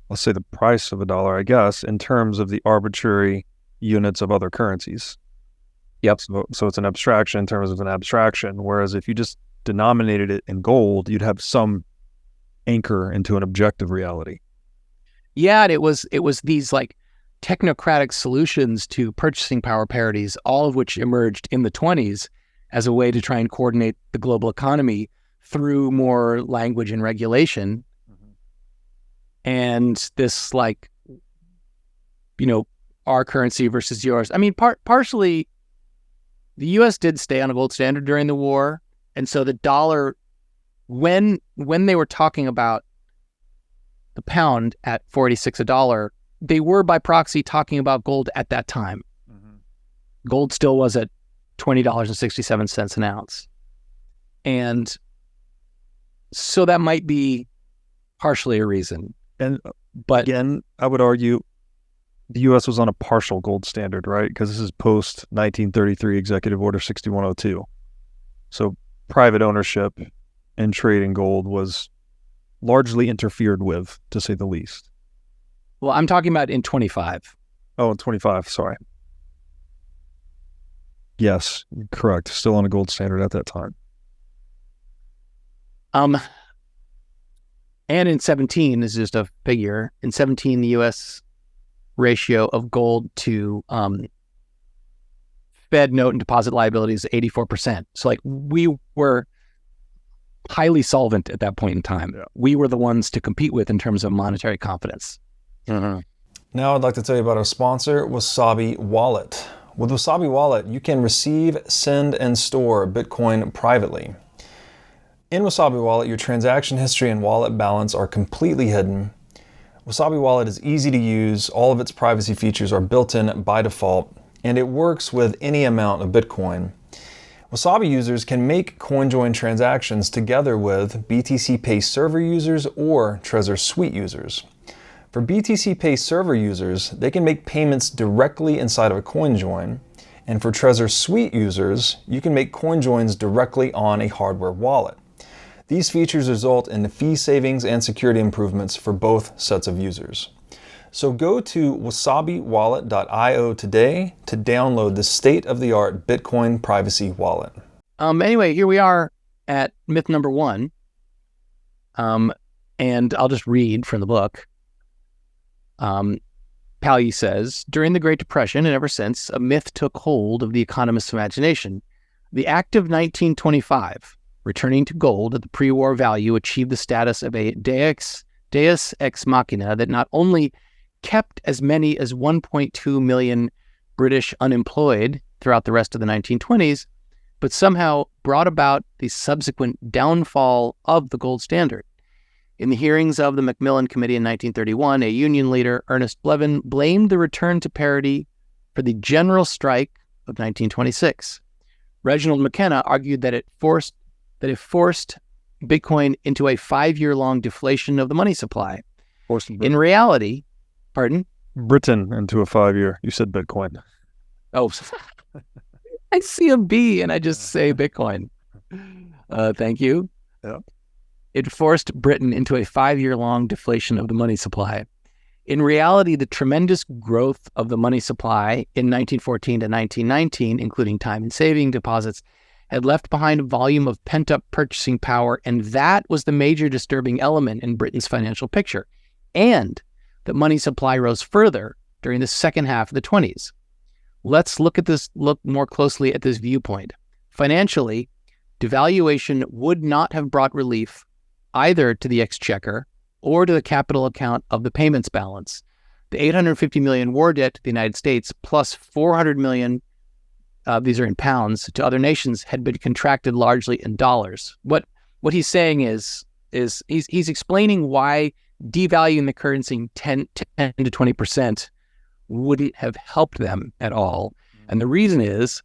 let's say the price of a dollar, I guess, in terms of the arbitrary units of other currencies. Yep. So it's an abstraction in terms of an abstraction, whereas if you just denominated it in gold, you'd have some anchor into an objective reality. Yeah, and it was these like technocratic solutions to purchasing power parities, all of which emerged in the 20s as a way to try and coordinate the global economy through more language and regulation. Mm-hmm. And this like, our currency versus yours. I mean, partially the US did stay on a gold standard during the war. And so the dollar, when they were talking about the pound at 486 a dollar, they were by proxy talking about gold at that time. Mm-hmm. Gold still was at $20.67 an ounce. And so that might be partially a reason. But again, I would argue the U.S. was on a partial gold standard, right? Because this is post 1933 Executive Order 6102. So private ownership and trade in gold was largely interfered with, to say the least. Well, I'm talking about in 25. Oh, in 25, sorry. Yes, correct. Still on a gold standard at that time. And in 17 is just a figure. In 17, the U.S. ratio of gold to Fed note and deposit liabilities is 84%. So like we were highly solvent at that point in time. Yeah. We were the ones to compete with in terms of monetary confidence. Mm-hmm. Now I'd like to tell you about our sponsor, Wasabi Wallet. With Wasabi Wallet, you can receive, send, and store Bitcoin privately. In Wasabi Wallet, your transaction history and wallet balance are completely hidden. Wasabi Wallet is easy to use, all of its privacy features are built in by default, and it works with any amount of Bitcoin. Wasabi users can make CoinJoin transactions together with BTC Pay server users or Trezor Suite users. For BTC Pay server users, they can make payments directly inside of a CoinJoin, and for Trezor Suite users, you can make CoinJoins directly on a hardware wallet. These features result in fee savings and security improvements for both sets of users. So go to wasabiwallet.io today to download the state-of-the-art Bitcoin privacy wallet. Anyway, here we are at myth number 1. And I'll just read from the book. Palyi says, during the Great Depression and ever since, a myth took hold of the economist's imagination. The Act of 1925, returning to gold at the pre-war value, achieved the status of a deus ex machina that not only kept as many as 1.2 million British unemployed throughout the rest of the 1920s, but somehow brought about the subsequent downfall of the gold standard. In the hearings of the Macmillan Committee in 1931, a union leader, Ernest Blevin, blamed the return to parity for the general strike of 1926. Reginald McKenna argued that it forced Bitcoin into a 5-year-long deflation of the money supply. In reality, pardon? Britain into a 5-year. You said Bitcoin. Oh, I see a B and I just say Bitcoin. Thank you. Yeah. It forced Britain into a 5-year-long deflation of the money supply. In reality, the tremendous growth of the money supply in 1914 to 1919, including time and saving deposits, had left behind a volume of pent-up purchasing power, and that was the major disturbing element in Britain's financial picture. And the money supply rose further during the second half of the 20s. Let's look more closely at this viewpoint. Financially, devaluation would not have brought relief either to the exchequer or to the capital account of the payments balance. the 850 million war debt to the United States plus 400 million, these are in pounds, to other nations had been contracted largely in dollars. What he's saying is he's explaining why devaluing the currency 10 to 20% wouldn't have helped them at all. And the reason is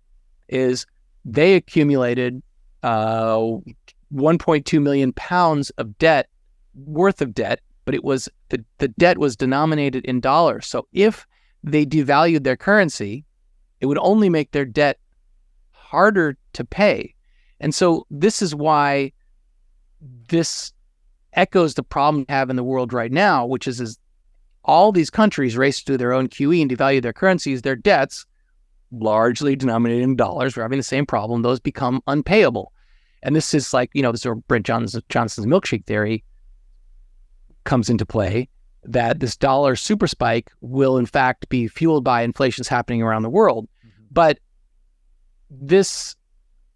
they accumulated 1.2 million pounds of debt, worth of debt, but it was the debt was denominated in dollars. So if they devalued their currency, it would only make their debt harder to pay. And so this is why this echoes the problem we have in the world right now, which is all these countries race to their own QE and devalue their currencies, their debts, largely denominated in dollars, we're having the same problem, those become unpayable. And this is like, this is where Brent Johnson's milkshake theory comes into play, that this dollar super spike will in fact be fueled by inflations happening around the world. Mm-hmm. But this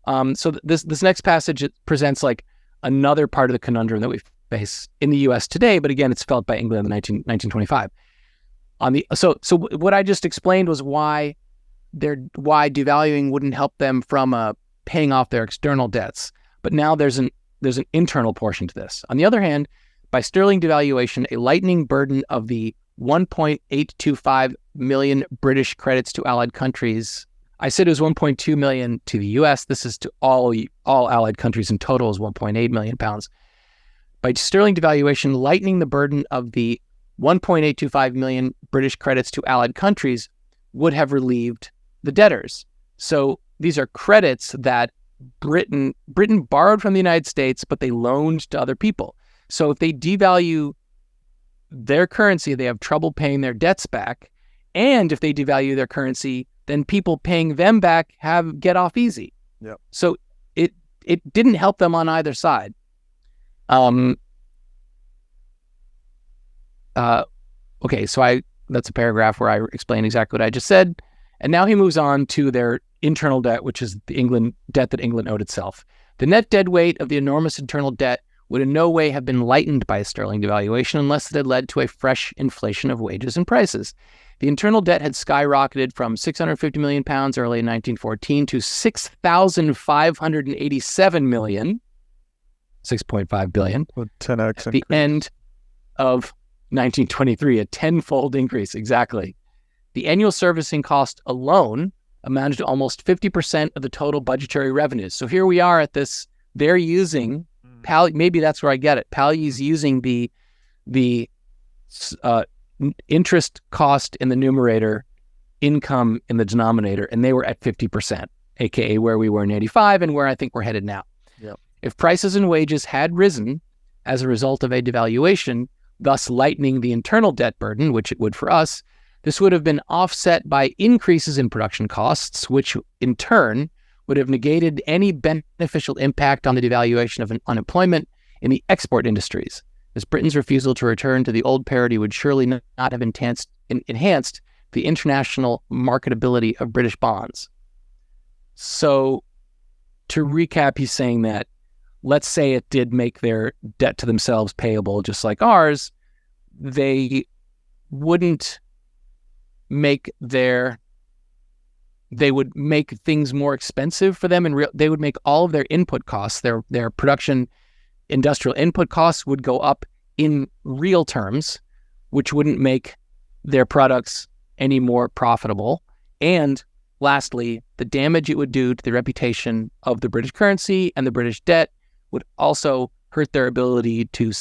next passage, it presents like another part of the conundrum that we face in the U.S. today, but again, it's felt by England in 1925. So what I just explained was why devaluing wouldn't help them from paying off their external debts. But now there's an internal portion to this. On the other hand, by sterling devaluation, a lightening burden of the 1.825 million British credits to allied countries. I said it was 1.2 million to the U.S. This is to all allied countries in total is 1.8 million pounds. By sterling devaluation, lightening the burden of the 1.825 million British credits to allied countries would have relieved the debtors. So these are credits that Britain borrowed from the United States, but they loaned to other people. So if they devalue their currency, they have trouble paying their debts back. And if they devalue their currency, then people paying them back get off easy. Yep. So it didn't help them on either side. Okay, so that's a paragraph where I explain exactly what I just said. And now he moves on to their internal debt, which is the debt that England owed itself. The net dead weight of the enormous internal debt would in no way have been lightened by a sterling devaluation unless it had led to a fresh inflation of wages and prices. The internal debt had skyrocketed from 650 million pounds early in 1914 to 6,587 million, 6.5 billion, 10x at the end of 1923, a tenfold increase, exactly. The annual servicing cost alone amounted to almost 50% of the total budgetary revenues. So here we are at this, they're using, maybe that's where I get it. Palyi's using the interest cost in the numerator, income in the denominator, and they were at 50%, aka where we were in 85 and where I think we're headed now. Yep. If prices and wages had risen as a result of a devaluation, thus lightening the internal debt burden, which it would for us, this would have been offset by increases in production costs, which in turn would have negated any beneficial impact on the devaluation of unemployment in the export industries, as Britain's refusal to return to the old parity would surely not have enhanced the international marketability of British bonds. So to recap, he's saying that, let's say it did make their debt to themselves payable just like ours, they wouldn't make they would make things more expensive for them, and they would make all of their input costs, their production industrial input costs would go up in real terms, which wouldn't make their products any more profitable. And lastly, the damage it would do to the reputation of the British currency and the British debt would also hurt their ability to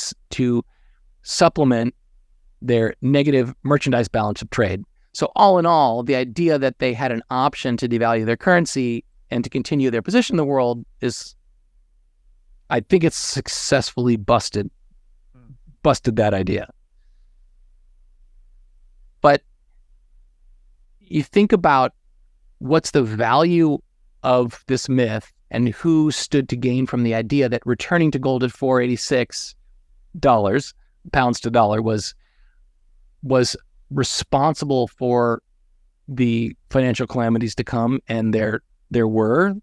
supplement their negative merchandise balance of trade. So all in all, the idea that they had an option to devalue their currency and to continue their position in the world is, I think it's successfully busted that idea. But you think about what's the value of this myth and who stood to gain from the idea that returning to gold at $486 pounds to dollar was responsible for the financial calamities to come, and there were.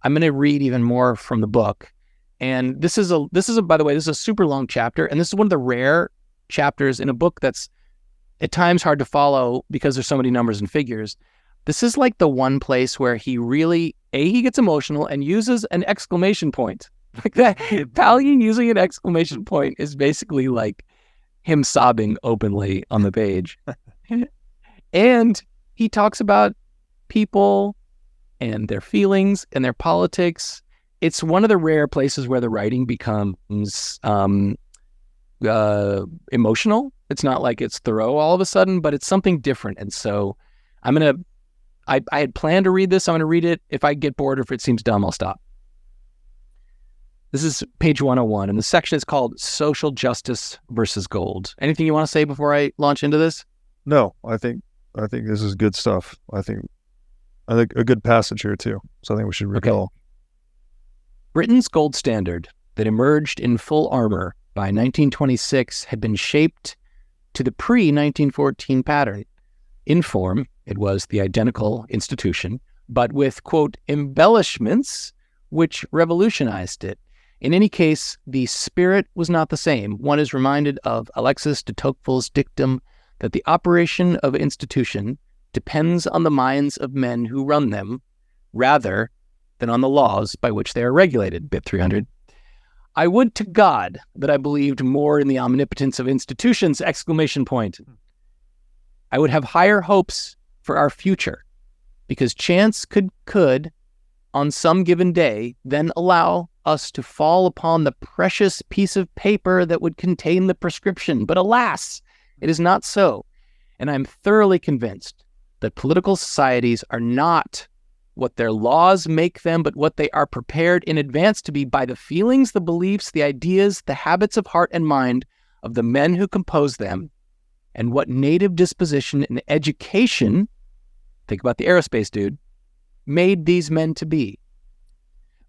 I'm going to read even more from the book, and this is by the way, this is a super long chapter, and this is one of the rare chapters in a book that's at times hard to follow because there's so many numbers and figures. This is like the one place where he really, he gets emotional and uses an exclamation point. Like that, Palyi using an exclamation point is basically like him sobbing openly on the page. And he talks about people and their feelings and their politics. It's one of the rare places where the writing becomes emotional. It's not like it's thorough all of a sudden, but it's something different. And so I had planned to read this. I'm going to read it. If I get bored or if it seems dumb, I'll stop. This is page 101, and the section is called Social Justice versus Gold. Anything you want to say before I launch into this? No, I think this is good stuff. I think a good passage here too. So I think we should read it all. Britain's gold standard that emerged in full armor by 1926 had been shaped to the pre-1914 pattern. In form, it was the identical institution, but with, quote, embellishments which revolutionized it. In any case, the spirit was not the same. One is reminded of Alexis de Tocqueville's dictum that the operation of an institution depends on the minds of men who run them, rather than on the laws by which they are regulated, bit 300. I would to God that I believed more in the omnipotence of institutions, exclamation point. I would have higher hopes for our future, because chance could, on some given day, then allow us to fall upon the precious piece of paper that would contain the prescription. But alas, it is not so. And I am thoroughly convinced that political societies are not what their laws make them, but what they are prepared in advance to be by the feelings, the beliefs, the ideas, the habits of heart and mind of the men who compose them, and what native disposition and education, think about the aerospace dude, made these men to be.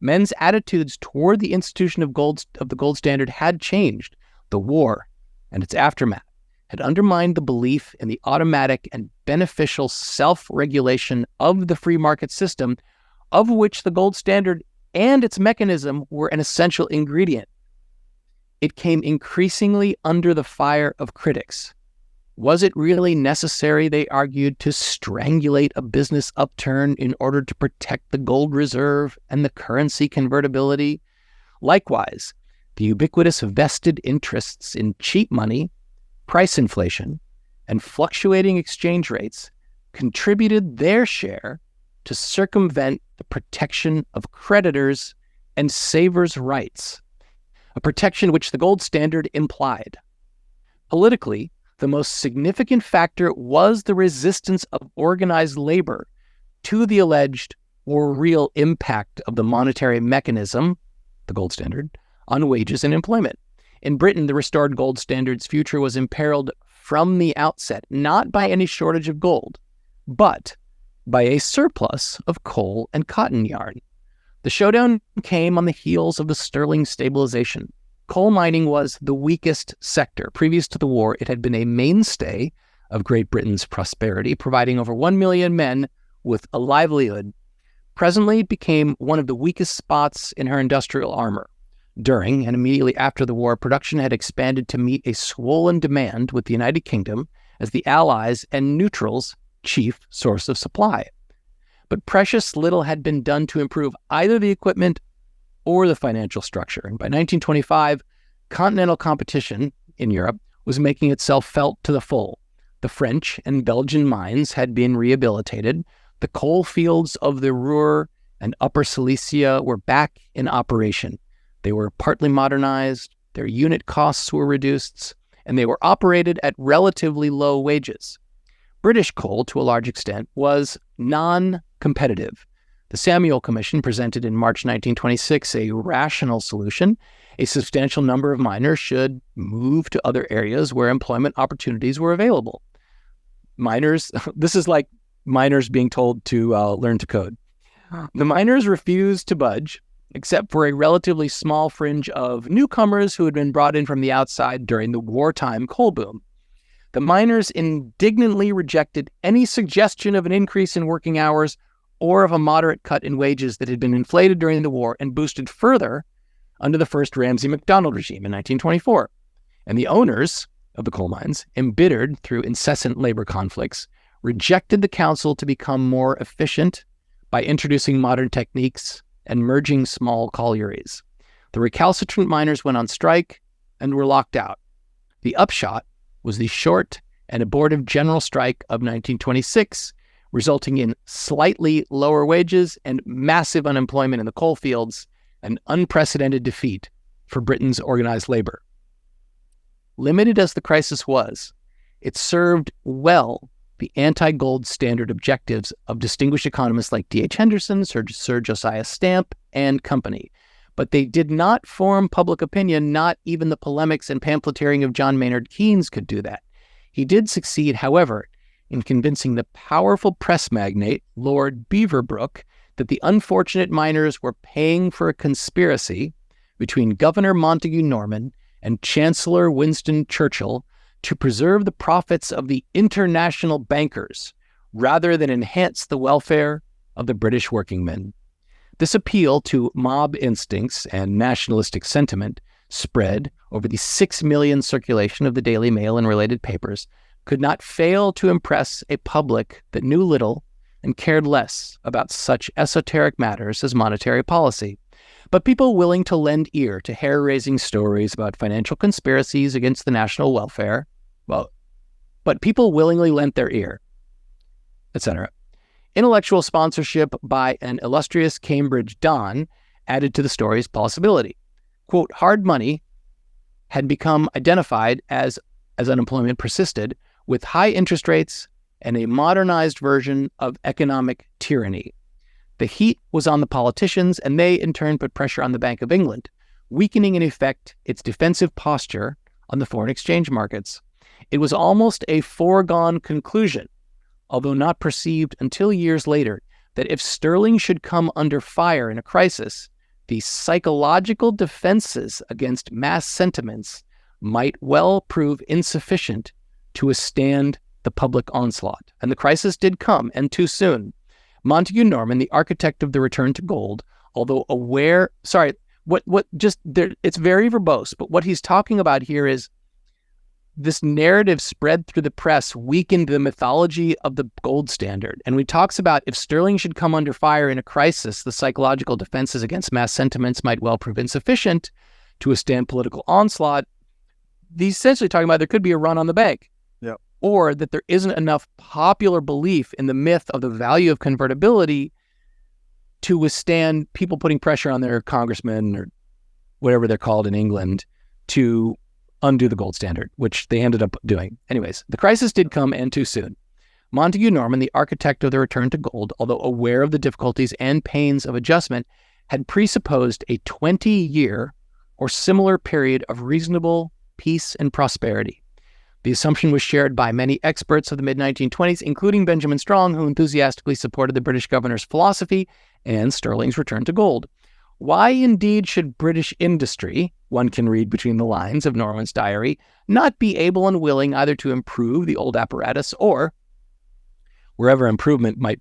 Men's attitudes toward the institution of the gold standard had changed. The war and its aftermath had undermined the belief in the automatic and beneficial self-regulation of the free market system, of which the gold standard and its mechanism were an essential ingredient. It came increasingly under the fire of critics. Was it really necessary, they argued, to strangulate a business upturn in order to protect the gold reserve and the currency convertibility? Likewise, the ubiquitous vested interests in cheap money, price inflation, and fluctuating exchange rates contributed their share to circumvent the protection of creditors and savers' rights, a protection which the gold standard implied. Politically, the most significant factor was the resistance of organized labor to the alleged or real impact of the monetary mechanism, the gold standard, on wages and employment. In Britain, the restored gold standard's future was imperiled from the outset, not by any shortage of gold, but by a surplus of coal and cotton yarn. The showdown came on the heels of the sterling stabilization. Coal mining was the weakest sector. Previous to the war, it had been a mainstay of Great Britain's prosperity, providing over 1 million men with a livelihood. Presently, it became one of the weakest spots in her industrial armor. During and immediately after the war, production had expanded to meet a swollen demand, with the United Kingdom as the Allies and neutrals' chief source of supply. But precious little had been done to improve either the equipment or the financial structure. And by 1925, continental competition in Europe was making itself felt to the full. The French and Belgian mines had been rehabilitated. The coal fields of the Ruhr and Upper Silesia were back in operation. They were partly modernized, their unit costs were reduced, and they were operated at relatively low wages. British coal, to a large extent, was non-competitive. The Samuel Commission presented in March 1926 a rational solution. A substantial number of miners should move to other areas where employment opportunities were available. Miners, this is like miners being told to learn to code. The miners refused to budge, except for a relatively small fringe of newcomers who had been brought in from the outside during the wartime coal boom. The miners indignantly rejected any suggestion of an increase in working hours or of a moderate cut in wages that had been inflated during the war and boosted further under the first Ramsay MacDonald regime in 1924. And the owners of the coal mines, embittered through incessant labor conflicts, rejected the council to become more efficient by introducing modern techniques and merging small collieries. The recalcitrant miners went on strike and were locked out. The upshot was the short and abortive general strike of 1926, resulting in slightly lower wages and massive unemployment in the coal fields, an unprecedented defeat for Britain's organized labor. Limited as the crisis was, it served well the anti-gold standard objectives of distinguished economists like D.H. Henderson, Sir Josiah Stamp, and company. But they did not form public opinion. Not even the polemics and pamphleteering of John Maynard Keynes could do that. He did succeed, however, in convincing the powerful press magnate, Lord Beaverbrook, that the unfortunate miners were paying for a conspiracy between Governor Montague Norman and Chancellor Winston Churchill to preserve the profits of the international bankers rather than enhance the welfare of the British workingmen. This appeal to mob instincts and nationalistic sentiment spread over the 6 million circulation of the Daily Mail and related papers could not fail to impress a public that knew little and cared less about such esoteric matters as monetary policy. But people willing to lend ear to hair-raising stories about financial conspiracies against the national welfare, but people willingly lent their ear, etc. Intellectual sponsorship by an illustrious Cambridge Don added to the story's plausibility. Quote, hard money had become identified as unemployment persisted with high interest rates and a modernized version of economic tyranny. The heat was on the politicians, and they in turn put pressure on the Bank of England, weakening in effect its defensive posture on the foreign exchange markets. It was almost a foregone conclusion, although not perceived until years later, that if sterling should come under fire in a crisis, the psychological defenses against mass sentiments might well prove insufficient to withstand the public onslaught. And the crisis did come, and too soon. Montague Norman, the architect of the return to gold, although it's very verbose, but what he's talking about here is this narrative spread through the press weakened the mythology of the gold standard. And when he talks about if sterling should come under fire in a crisis, the psychological defenses against mass sentiments might well prove insufficient to withstand political onslaught. He's essentially talking about there could be a run on the bank. Yeah. Or that there isn't enough popular belief in the myth of the value of convertibility to withstand people putting pressure on their congressmen or whatever they're called in England to undo the gold standard, which they ended up doing. Anyways, the crisis did come, and too soon. Montague Norman, the architect of the return to gold, although aware of the difficulties and pains of adjustment, had presupposed a 20-year or similar period of reasonable peace and prosperity. The assumption was shared by many experts of the mid-1920s, including Benjamin Strong, who enthusiastically supported the British governor's philosophy and sterling's return to gold. Why indeed should British industry, one can read between the lines of Norman's diary, not be able and willing either to improve the old apparatus or, wherever improvement might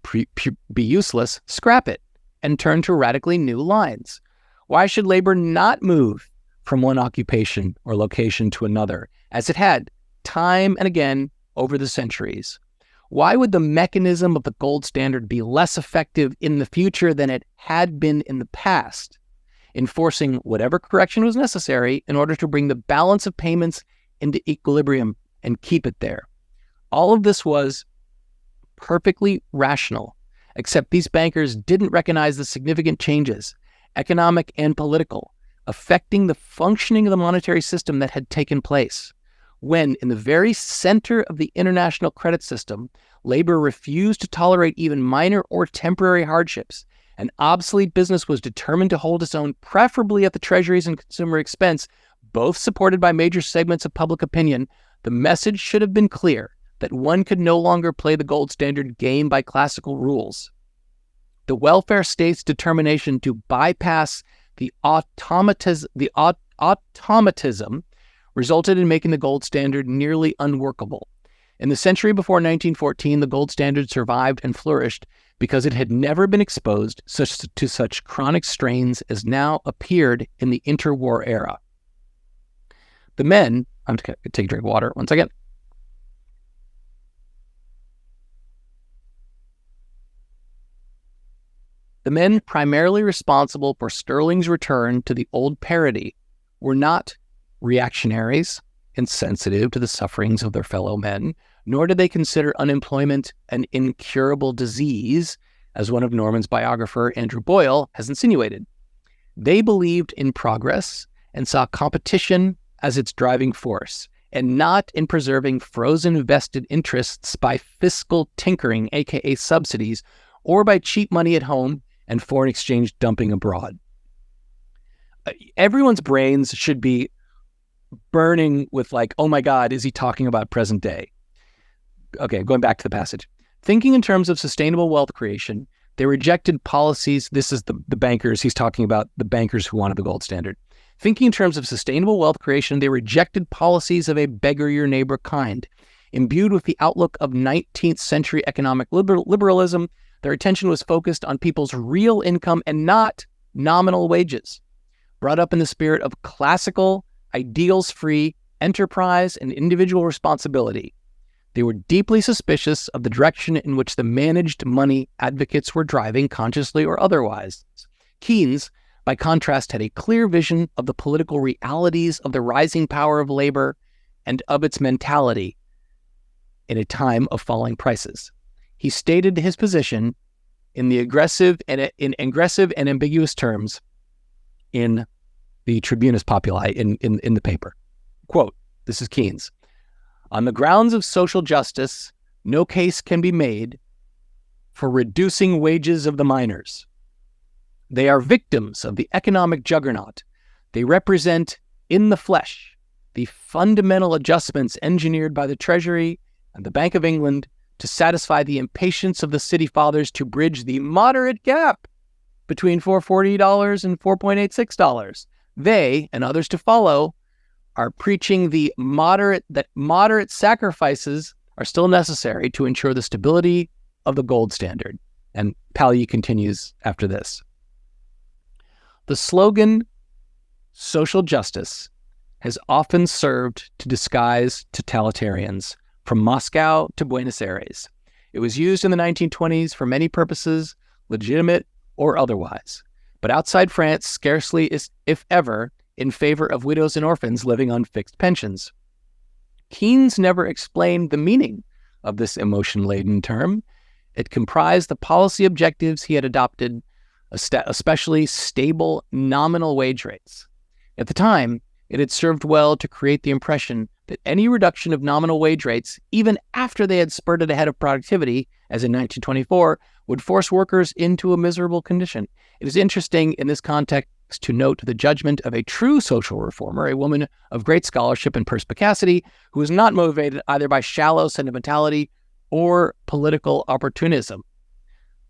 be useless, scrap it and turn to radically new lines? Why should labor not move from one occupation or location to another, as it had time and again over the centuries? Why would the mechanism of the gold standard be less effective in the future than it had been in the past, enforcing whatever correction was necessary in order to bring the balance of payments into equilibrium and keep it there? All of this was perfectly rational, except these bankers didn't recognize the significant changes, economic and political, affecting the functioning of the monetary system that had taken place. When, in the very center of the international credit system, labor refused to tolerate even minor or temporary hardships, an obsolete business was determined to hold its own, preferably at the Treasury's and consumer expense, both supported by major segments of public opinion, the message should have been clear that one could no longer play the gold standard game by classical rules. The welfare state's determination to bypass the automatism resulted in making the gold standard nearly unworkable. In the century before 1914, the gold standard survived and flourished because it had never been exposed to such chronic strains as now appeared in the interwar era. The men, I'm going to take a drink of water. 1 second. The men primarily responsible for Sterling's return to the old parity were not reactionaries, insensitive to the sufferings of their fellow men, nor did they consider unemployment an incurable disease, as one of Norman's biographer, Andrew Boyle, has insinuated. They believed in progress and saw competition as its driving force, and not in preserving frozen vested interests by fiscal tinkering, aka subsidies, or by cheap money at home and foreign exchange dumping abroad. Everyone's brains should be burning with like, oh my God, is he talking about present day? Okay, going back to the passage. Thinking in terms of sustainable wealth creation, they rejected policies. This is the bankers. He's talking about the bankers who wanted the gold standard. Thinking in terms of sustainable wealth creation, they rejected policies of a beggar your neighbor kind. Imbued with the outlook of 19th century economic liberalism, their attention was focused on people's real income and not nominal wages. Brought up in the spirit of classical, ideals-free enterprise and individual responsibility, they were deeply suspicious of the direction in which the managed money advocates were driving, consciously or otherwise. Keynes, by contrast, had a clear vision of the political realities of the rising power of labor and of its mentality in a time of falling prices. He stated his position in aggressive and ambiguous terms in the Tribunus Populi in the paper. Quote, this is Keynes. On the grounds of social justice, no case can be made for reducing wages of the miners. They are victims of the economic juggernaut. They represent in the flesh the fundamental adjustments engineered by the Treasury and the Bank of England to satisfy the impatience of the city fathers to bridge the moderate gap between $440 and $4.86. They, and others to follow, are preaching that moderate sacrifices are still necessary to ensure the stability of the gold standard. And Palyi continues after this. The slogan, social justice, has often served to disguise totalitarians from Moscow to Buenos Aires. It was used in the 1920s for many purposes, legitimate or otherwise, but outside France, scarcely if ever, in favor of widows and orphans living on fixed pensions. Keynes never explained the meaning of this emotion-laden term. It comprised the policy objectives he had adopted, especially stable nominal wage rates. At the time, it had served well to create the impression that any reduction of nominal wage rates, even after they had spurted ahead of productivity, as in 1924, would force workers into a miserable condition. It is interesting in this context to note the judgment of a true social reformer, a woman of great scholarship and perspicacity, who was not motivated either by shallow sentimentality or political opportunism.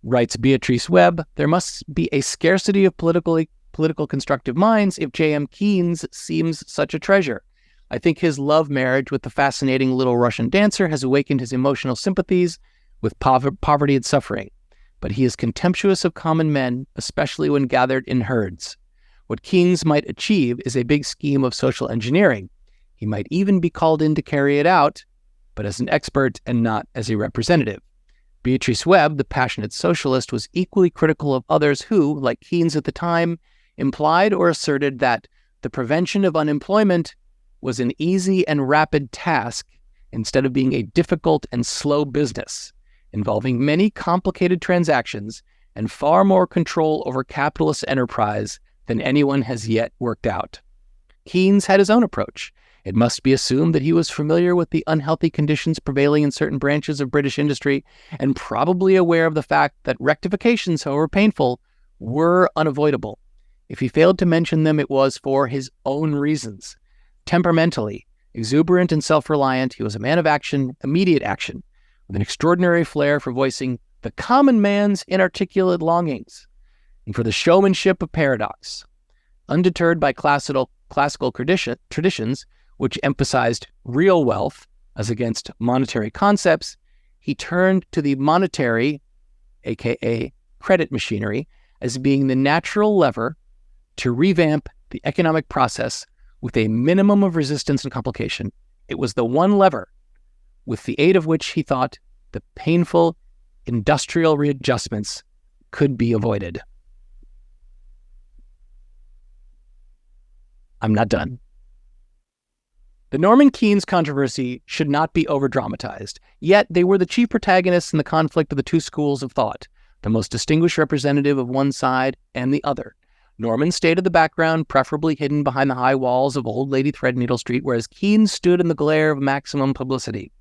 Writes Beatrice Webb, there must be a scarcity of political constructive minds if J.M. Keynes seems such a treasure. I think his love marriage with the fascinating little Russian dancer has awakened his emotional sympathies with poverty and suffering. But he is contemptuous of common men, especially when gathered in herds. What Keynes might achieve is a big scheme of social engineering. He might even be called in to carry it out, but as an expert and not as a representative. Beatrice Webb, the passionate socialist, was equally critical of others who, like Keynes at the time, implied or asserted that the prevention of unemployment was an easy and rapid task instead of being a difficult and slow business, involving many complicated transactions and far more control over capitalist enterprise than anyone has yet worked out. Keynes had his own approach. It must be assumed that he was familiar with the unhealthy conditions prevailing in certain branches of British industry and probably aware of the fact that rectifications, however painful, were unavoidable. If he failed to mention them, it was for his own reasons. Temperamentally, exuberant and self-reliant, he was a man of action, immediate action, with an extraordinary flair for voicing the common man's inarticulate longings and for the showmanship of paradox. Undeterred by classical traditions, which emphasized real wealth as against monetary concepts, he turned to the monetary, aka credit machinery, as being the natural lever to revamp the economic process with a minimum of resistance and complication. It was the one lever with the aid of which he thought the painful industrial readjustments could be avoided. I'm not done. The Norman Keynes controversy should not be over-dramatized, yet they were the chief protagonists in the conflict of the two schools of thought, the most distinguished representative of one side and the other. Norman stayed in the background, preferably hidden behind the high walls of Old Lady Threadneedle Street, whereas Keynes stood in the glare of maximum publicity.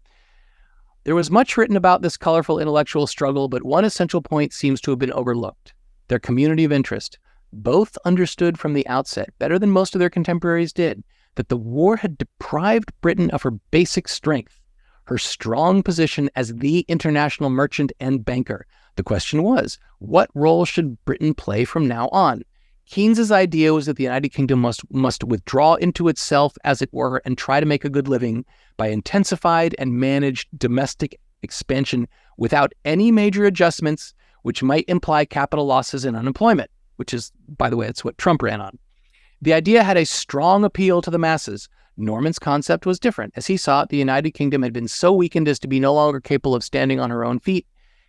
There was much written about this colorful intellectual struggle, but one essential point seems to have been overlooked: their community of interest. Both understood from the outset, better than most of their contemporaries did, that the war had deprived Britain of her basic strength, her strong position as the international merchant and banker. The question was, what role should Britain play from now on? Keynes's idea was that the United Kingdom must withdraw into itself, as it were, and try to make a good living by intensified and managed domestic expansion without any major adjustments, which might imply capital losses and unemployment, which is, by the way, it's what Trump ran on. The idea had a strong appeal to the masses. Norman's concept was different. As he saw it, the United Kingdom had been so weakened as to be no longer capable of standing on her own feet.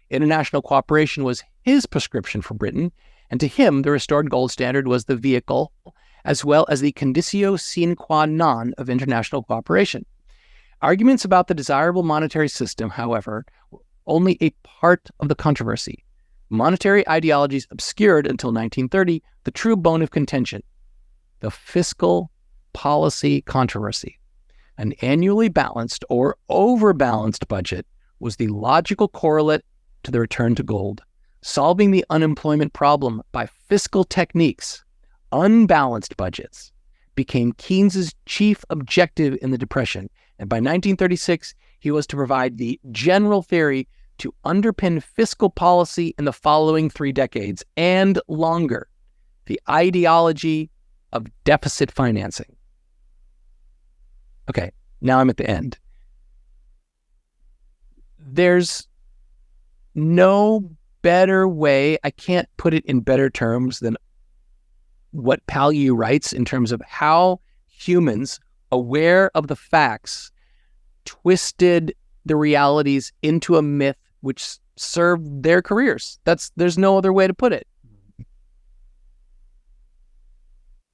International cooperation was his prescription for Britain, and to him, the restored gold standard was the vehicle, as well as the conditio sine qua non of international cooperation. Arguments about the desirable monetary system, however, were only a part of the controversy. Monetary ideologies obscured, until 1930, the true bone of contention: the fiscal policy controversy. An annually balanced or overbalanced budget was the logical correlate to the return to gold. Solving the unemployment problem by fiscal techniques, unbalanced budgets, became Keynes's chief objective in the Depression, and by 1936, he was to provide the general theory to underpin fiscal policy in the following 3 decades and longer: the ideology of deficit financing. Okay, now I'm at the end. There's no better way, I can't put it in better terms than what Palyi writes in terms of how humans, aware of the facts, twisted the realities into a myth which served their careers. There's no other way to put it.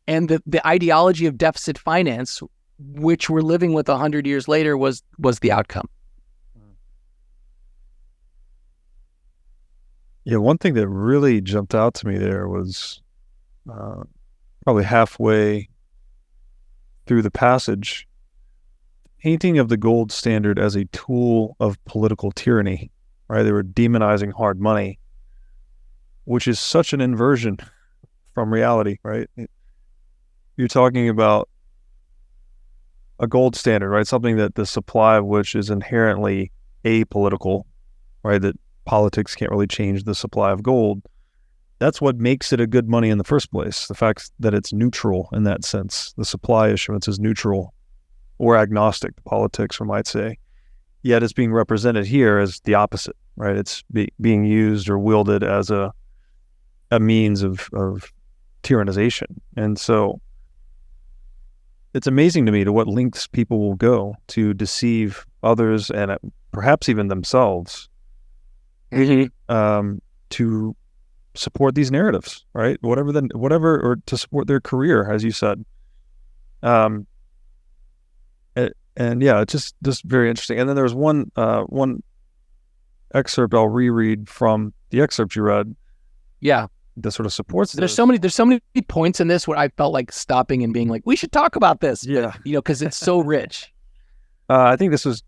And the ideology of deficit finance, which we're living with 100 years later, was the outcome. Yeah, one thing that really jumped out to me there was probably halfway through the passage, painting of the gold standard as a tool of political tyranny, right? They were demonizing hard money, which is such an inversion from reality, right? You're talking about a gold standard, right? Something that the supply of which is inherently apolitical, right? That politics can't really change the supply of gold. That's what makes it a good money in the first place. The fact that it's neutral in that sense. The supply issuance is neutral or agnostic to politics, we might say. Yet it's being represented here as the opposite, right? It's being used or wielded as a means of tyrannization. And so it's amazing to me to what lengths people will go to deceive others and perhaps even themselves to support these narratives, right? Whatever, or to support their career, as you said. And yeah, it's just very interesting. And then there's one excerpt I'll reread from the excerpt you read. Yeah, that sort of supports this. There's so many points in this where I felt like stopping and being like, we should talk about this. Yeah, because it's so rich. I think this is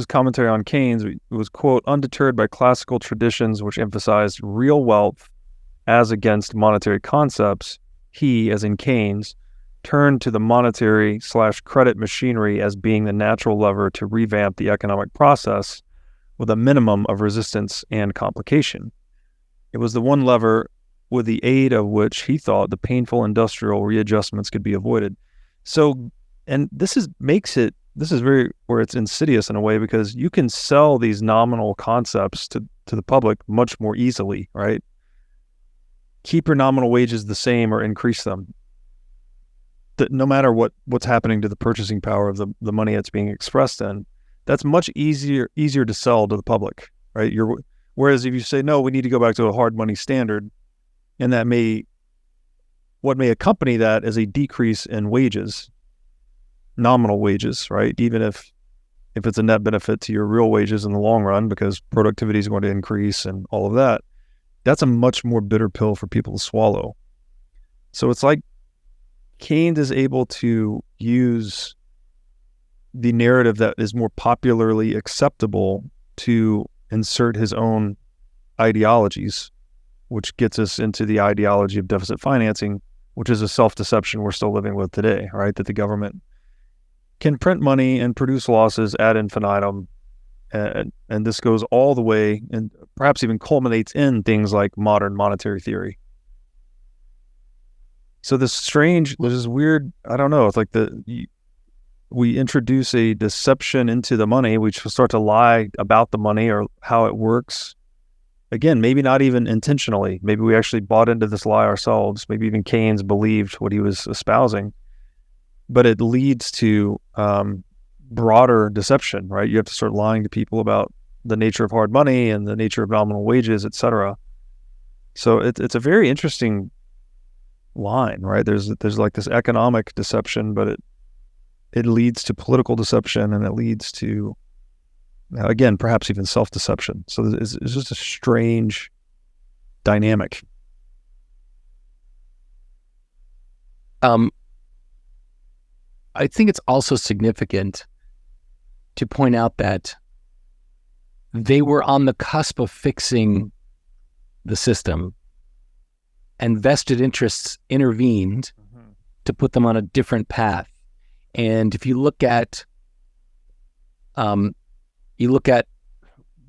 commentary on Keynes. It was, quote, undeterred by classical traditions which emphasized real wealth as against monetary concepts, he, as in Keynes, turned to the monetary/credit machinery as being the natural lever to revamp the economic process with a minimum of resistance and complication. It was the one lever with the aid of which he thought the painful industrial readjustments could be avoided. So, and this is very where it's insidious in a way, because you can sell these nominal concepts to the public much more easily, right? Keep your nominal wages the same or increase them. that no matter what's happening to the purchasing power of the money that's being expressed in, that's much easier to sell to the public, right? Whereas if you say, no, we need to go back to a hard money standard, and what may accompany that is a decrease in wages, nominal wages, right? Even if it's a net benefit to your real wages in the long run because productivity is going to increase and all of that, that's a much more bitter pill for people to swallow. So it's like Keynes is able to use the narrative that is more popularly acceptable to insert his own ideologies, which gets us into the ideology of deficit financing, which is a self-deception we're still living with today, right? That the government can print money and produce losses ad infinitum, and this goes all the way and perhaps even culminates in things like modern monetary theory. So this weird, I don't know, it's like we introduce a deception into the money, we start to lie about the money or how it works. Again, maybe not even intentionally. Maybe we actually bought into this lie ourselves. Maybe even Keynes believed what he was espousing. But it leads to broader deception, right? You have to start lying to people about the nature of hard money and the nature of nominal wages, et cetera. So it's a very interesting line, right? There's like this economic deception, but it leads to political deception, and it leads to, again, perhaps even self-deception. So it's just a strange dynamic. I think it's also significant to point out that they were on the cusp of fixing the system, and vested interests intervened to put them on a different path. And if you look at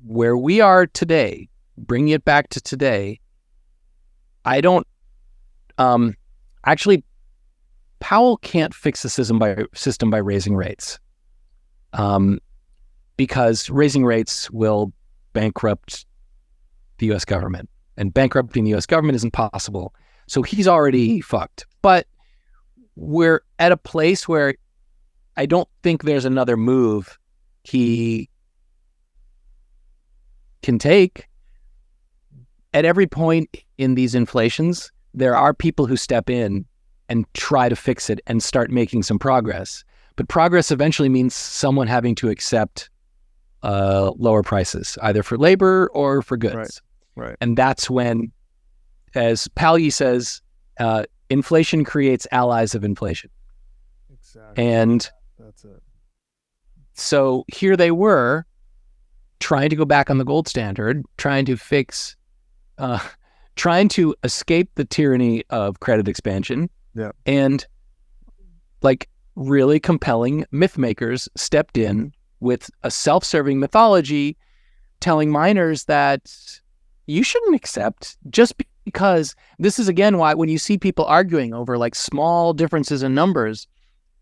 where we are today, bringing it back to today, I don't actually. Powell can't fix the system by raising rates, because raising rates will bankrupt the U.S. government, and bankrupting the U.S. government isn't possible. So he's already fucked. But we're at a place where I don't think there's another move he can take. At every point in these inflations, there are people who step in and try to fix it and start making some progress. But progress eventually means someone having to accept lower prices, either for labor or for goods. Right. And that's when, as Palyi says, inflation creates allies of inflation. Exactly. And that's it. So here they were trying to go back on the gold standard, trying to fix, trying to escape the tyranny of credit expansion. Yeah. And like really compelling myth makers stepped in with a self-serving mythology telling miners that you shouldn't accept just because this is, again, why when you see people arguing over like small differences in numbers,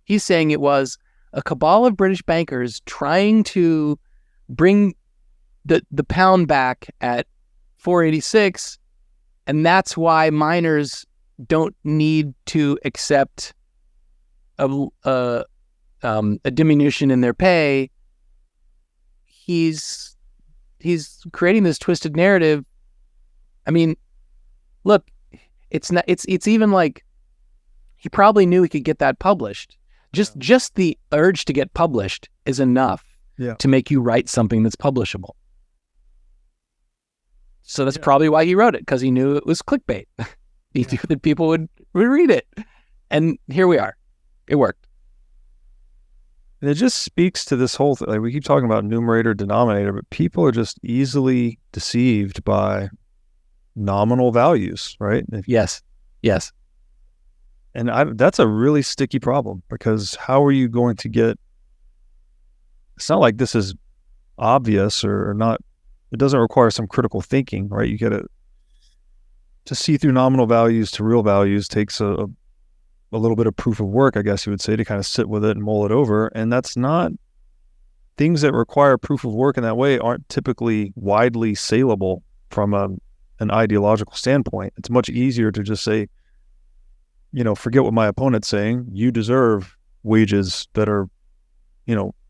he's saying it was a cabal of British bankers trying to bring the pound back at 486, and that's why miners don't need to accept a diminution in their pay. He's creating this twisted narrative. I mean, look, it's even like he probably knew he could get that published. Just the urge to get published is enough to make you write something that's publishable. So that's probably why he wrote it, because he knew it was clickbait. He knew that people would read it. And here we are. It worked. And it just speaks to this whole thing. Like, we keep talking about numerator, denominator, but people are just easily deceived by nominal values, right? Yes. And that's a really sticky problem, because how are you going to get, it's not like this is obvious or not, it doesn't require some critical thinking, right? You get to see through nominal values to real values takes a little bit of proof of work, I guess you would say, to kind of sit with it and mull it over. And that's not, things that require proof of work in that way aren't typically widely saleable from an ideological standpoint. It's much easier to just say, forget what my opponent's saying. You deserve wages that are,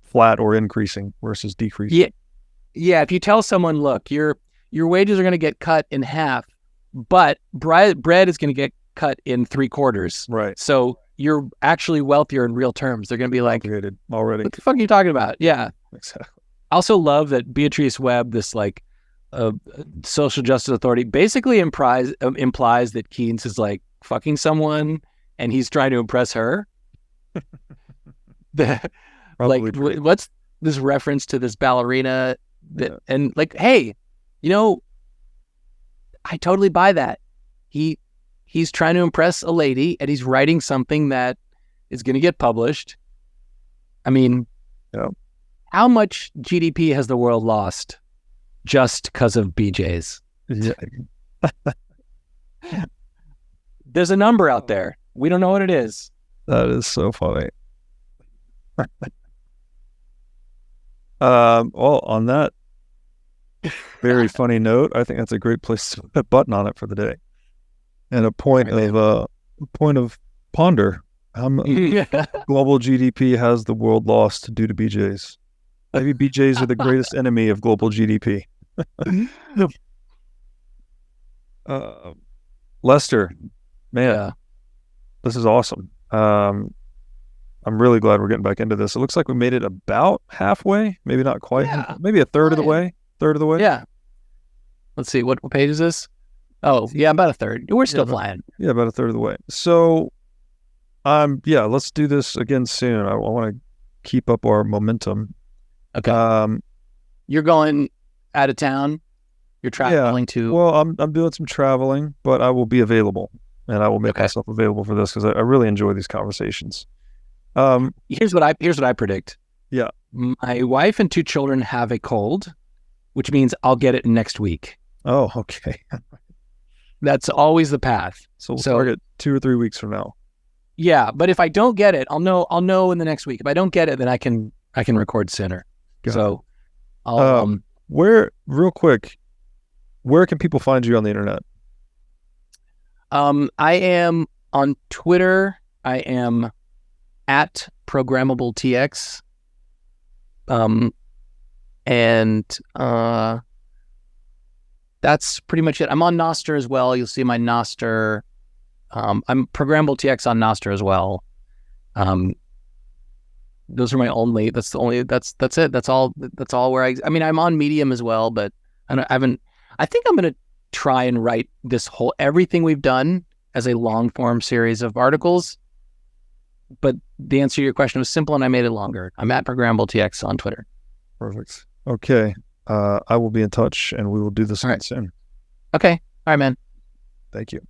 flat or increasing versus decreasing. Yeah. If you tell someone, look, your wages are going to get cut in half, but bread is going to get cut in 3/4. Right. So you're actually wealthier in real terms. They're going to be like, already. What the fuck are you talking about? Yeah. Exactly. I also love that Beatrice Webb, this like social justice authority, basically implies that Keynes is like fucking someone and he's trying to impress her. What's this reference to this ballerina and like, hey, I totally buy that. He's trying to impress a lady and he's writing something that is going to get published. I mean, how much GDP has the world lost just because of BJs? Yeah. There's a number out there. We don't know what it is. That is so funny. Well, on that very funny note, I think that's a great place to put a button on it for the day. And a point of ponder. How much global GDP has the world lost due to BJs? Maybe BJs are the greatest enemy of global GDP. Lester, man, this is awesome. I'm really glad we're getting back into this. It looks like we made it about halfway, maybe not quite, maybe a third of the way. Yeah. Let's see, what page is this? Oh, yeah, about a third. We're still flying. Yeah, about a third of the way. So, let's do this again soon. I want to keep up our momentum. Okay. You're going out of town? You're traveling to? Well, I'm doing some traveling, but I will be available, and I will make myself available for this because I really enjoy these conversations. Here's what I predict. Yeah. My wife and 2 children have a cold, which means I'll get it next week. Oh, okay. That's always the path. So we'll target 2 or 3 weeks from now. Yeah, but if I don't get it, I'll know in the next week. If I don't get it, then I can record sooner. So I'll real quick, where can people find you on the internet? I am on Twitter. I am at ProgrammableTX. That's pretty much it. I'm on Nostr as well. You'll see my Nostr. I'm ProgrammableTX on Nostr as well. Those are my only. That's it. That's all where I'm on Medium as well, but I think I'm gonna try and write everything we've done as a long form series of articles. But the answer to your question was simple, and I made it longer. I'm at ProgrammableTX on Twitter. Perfect. Okay. I will be in touch, and we will do this soon. Okay. All right, man. Thank you.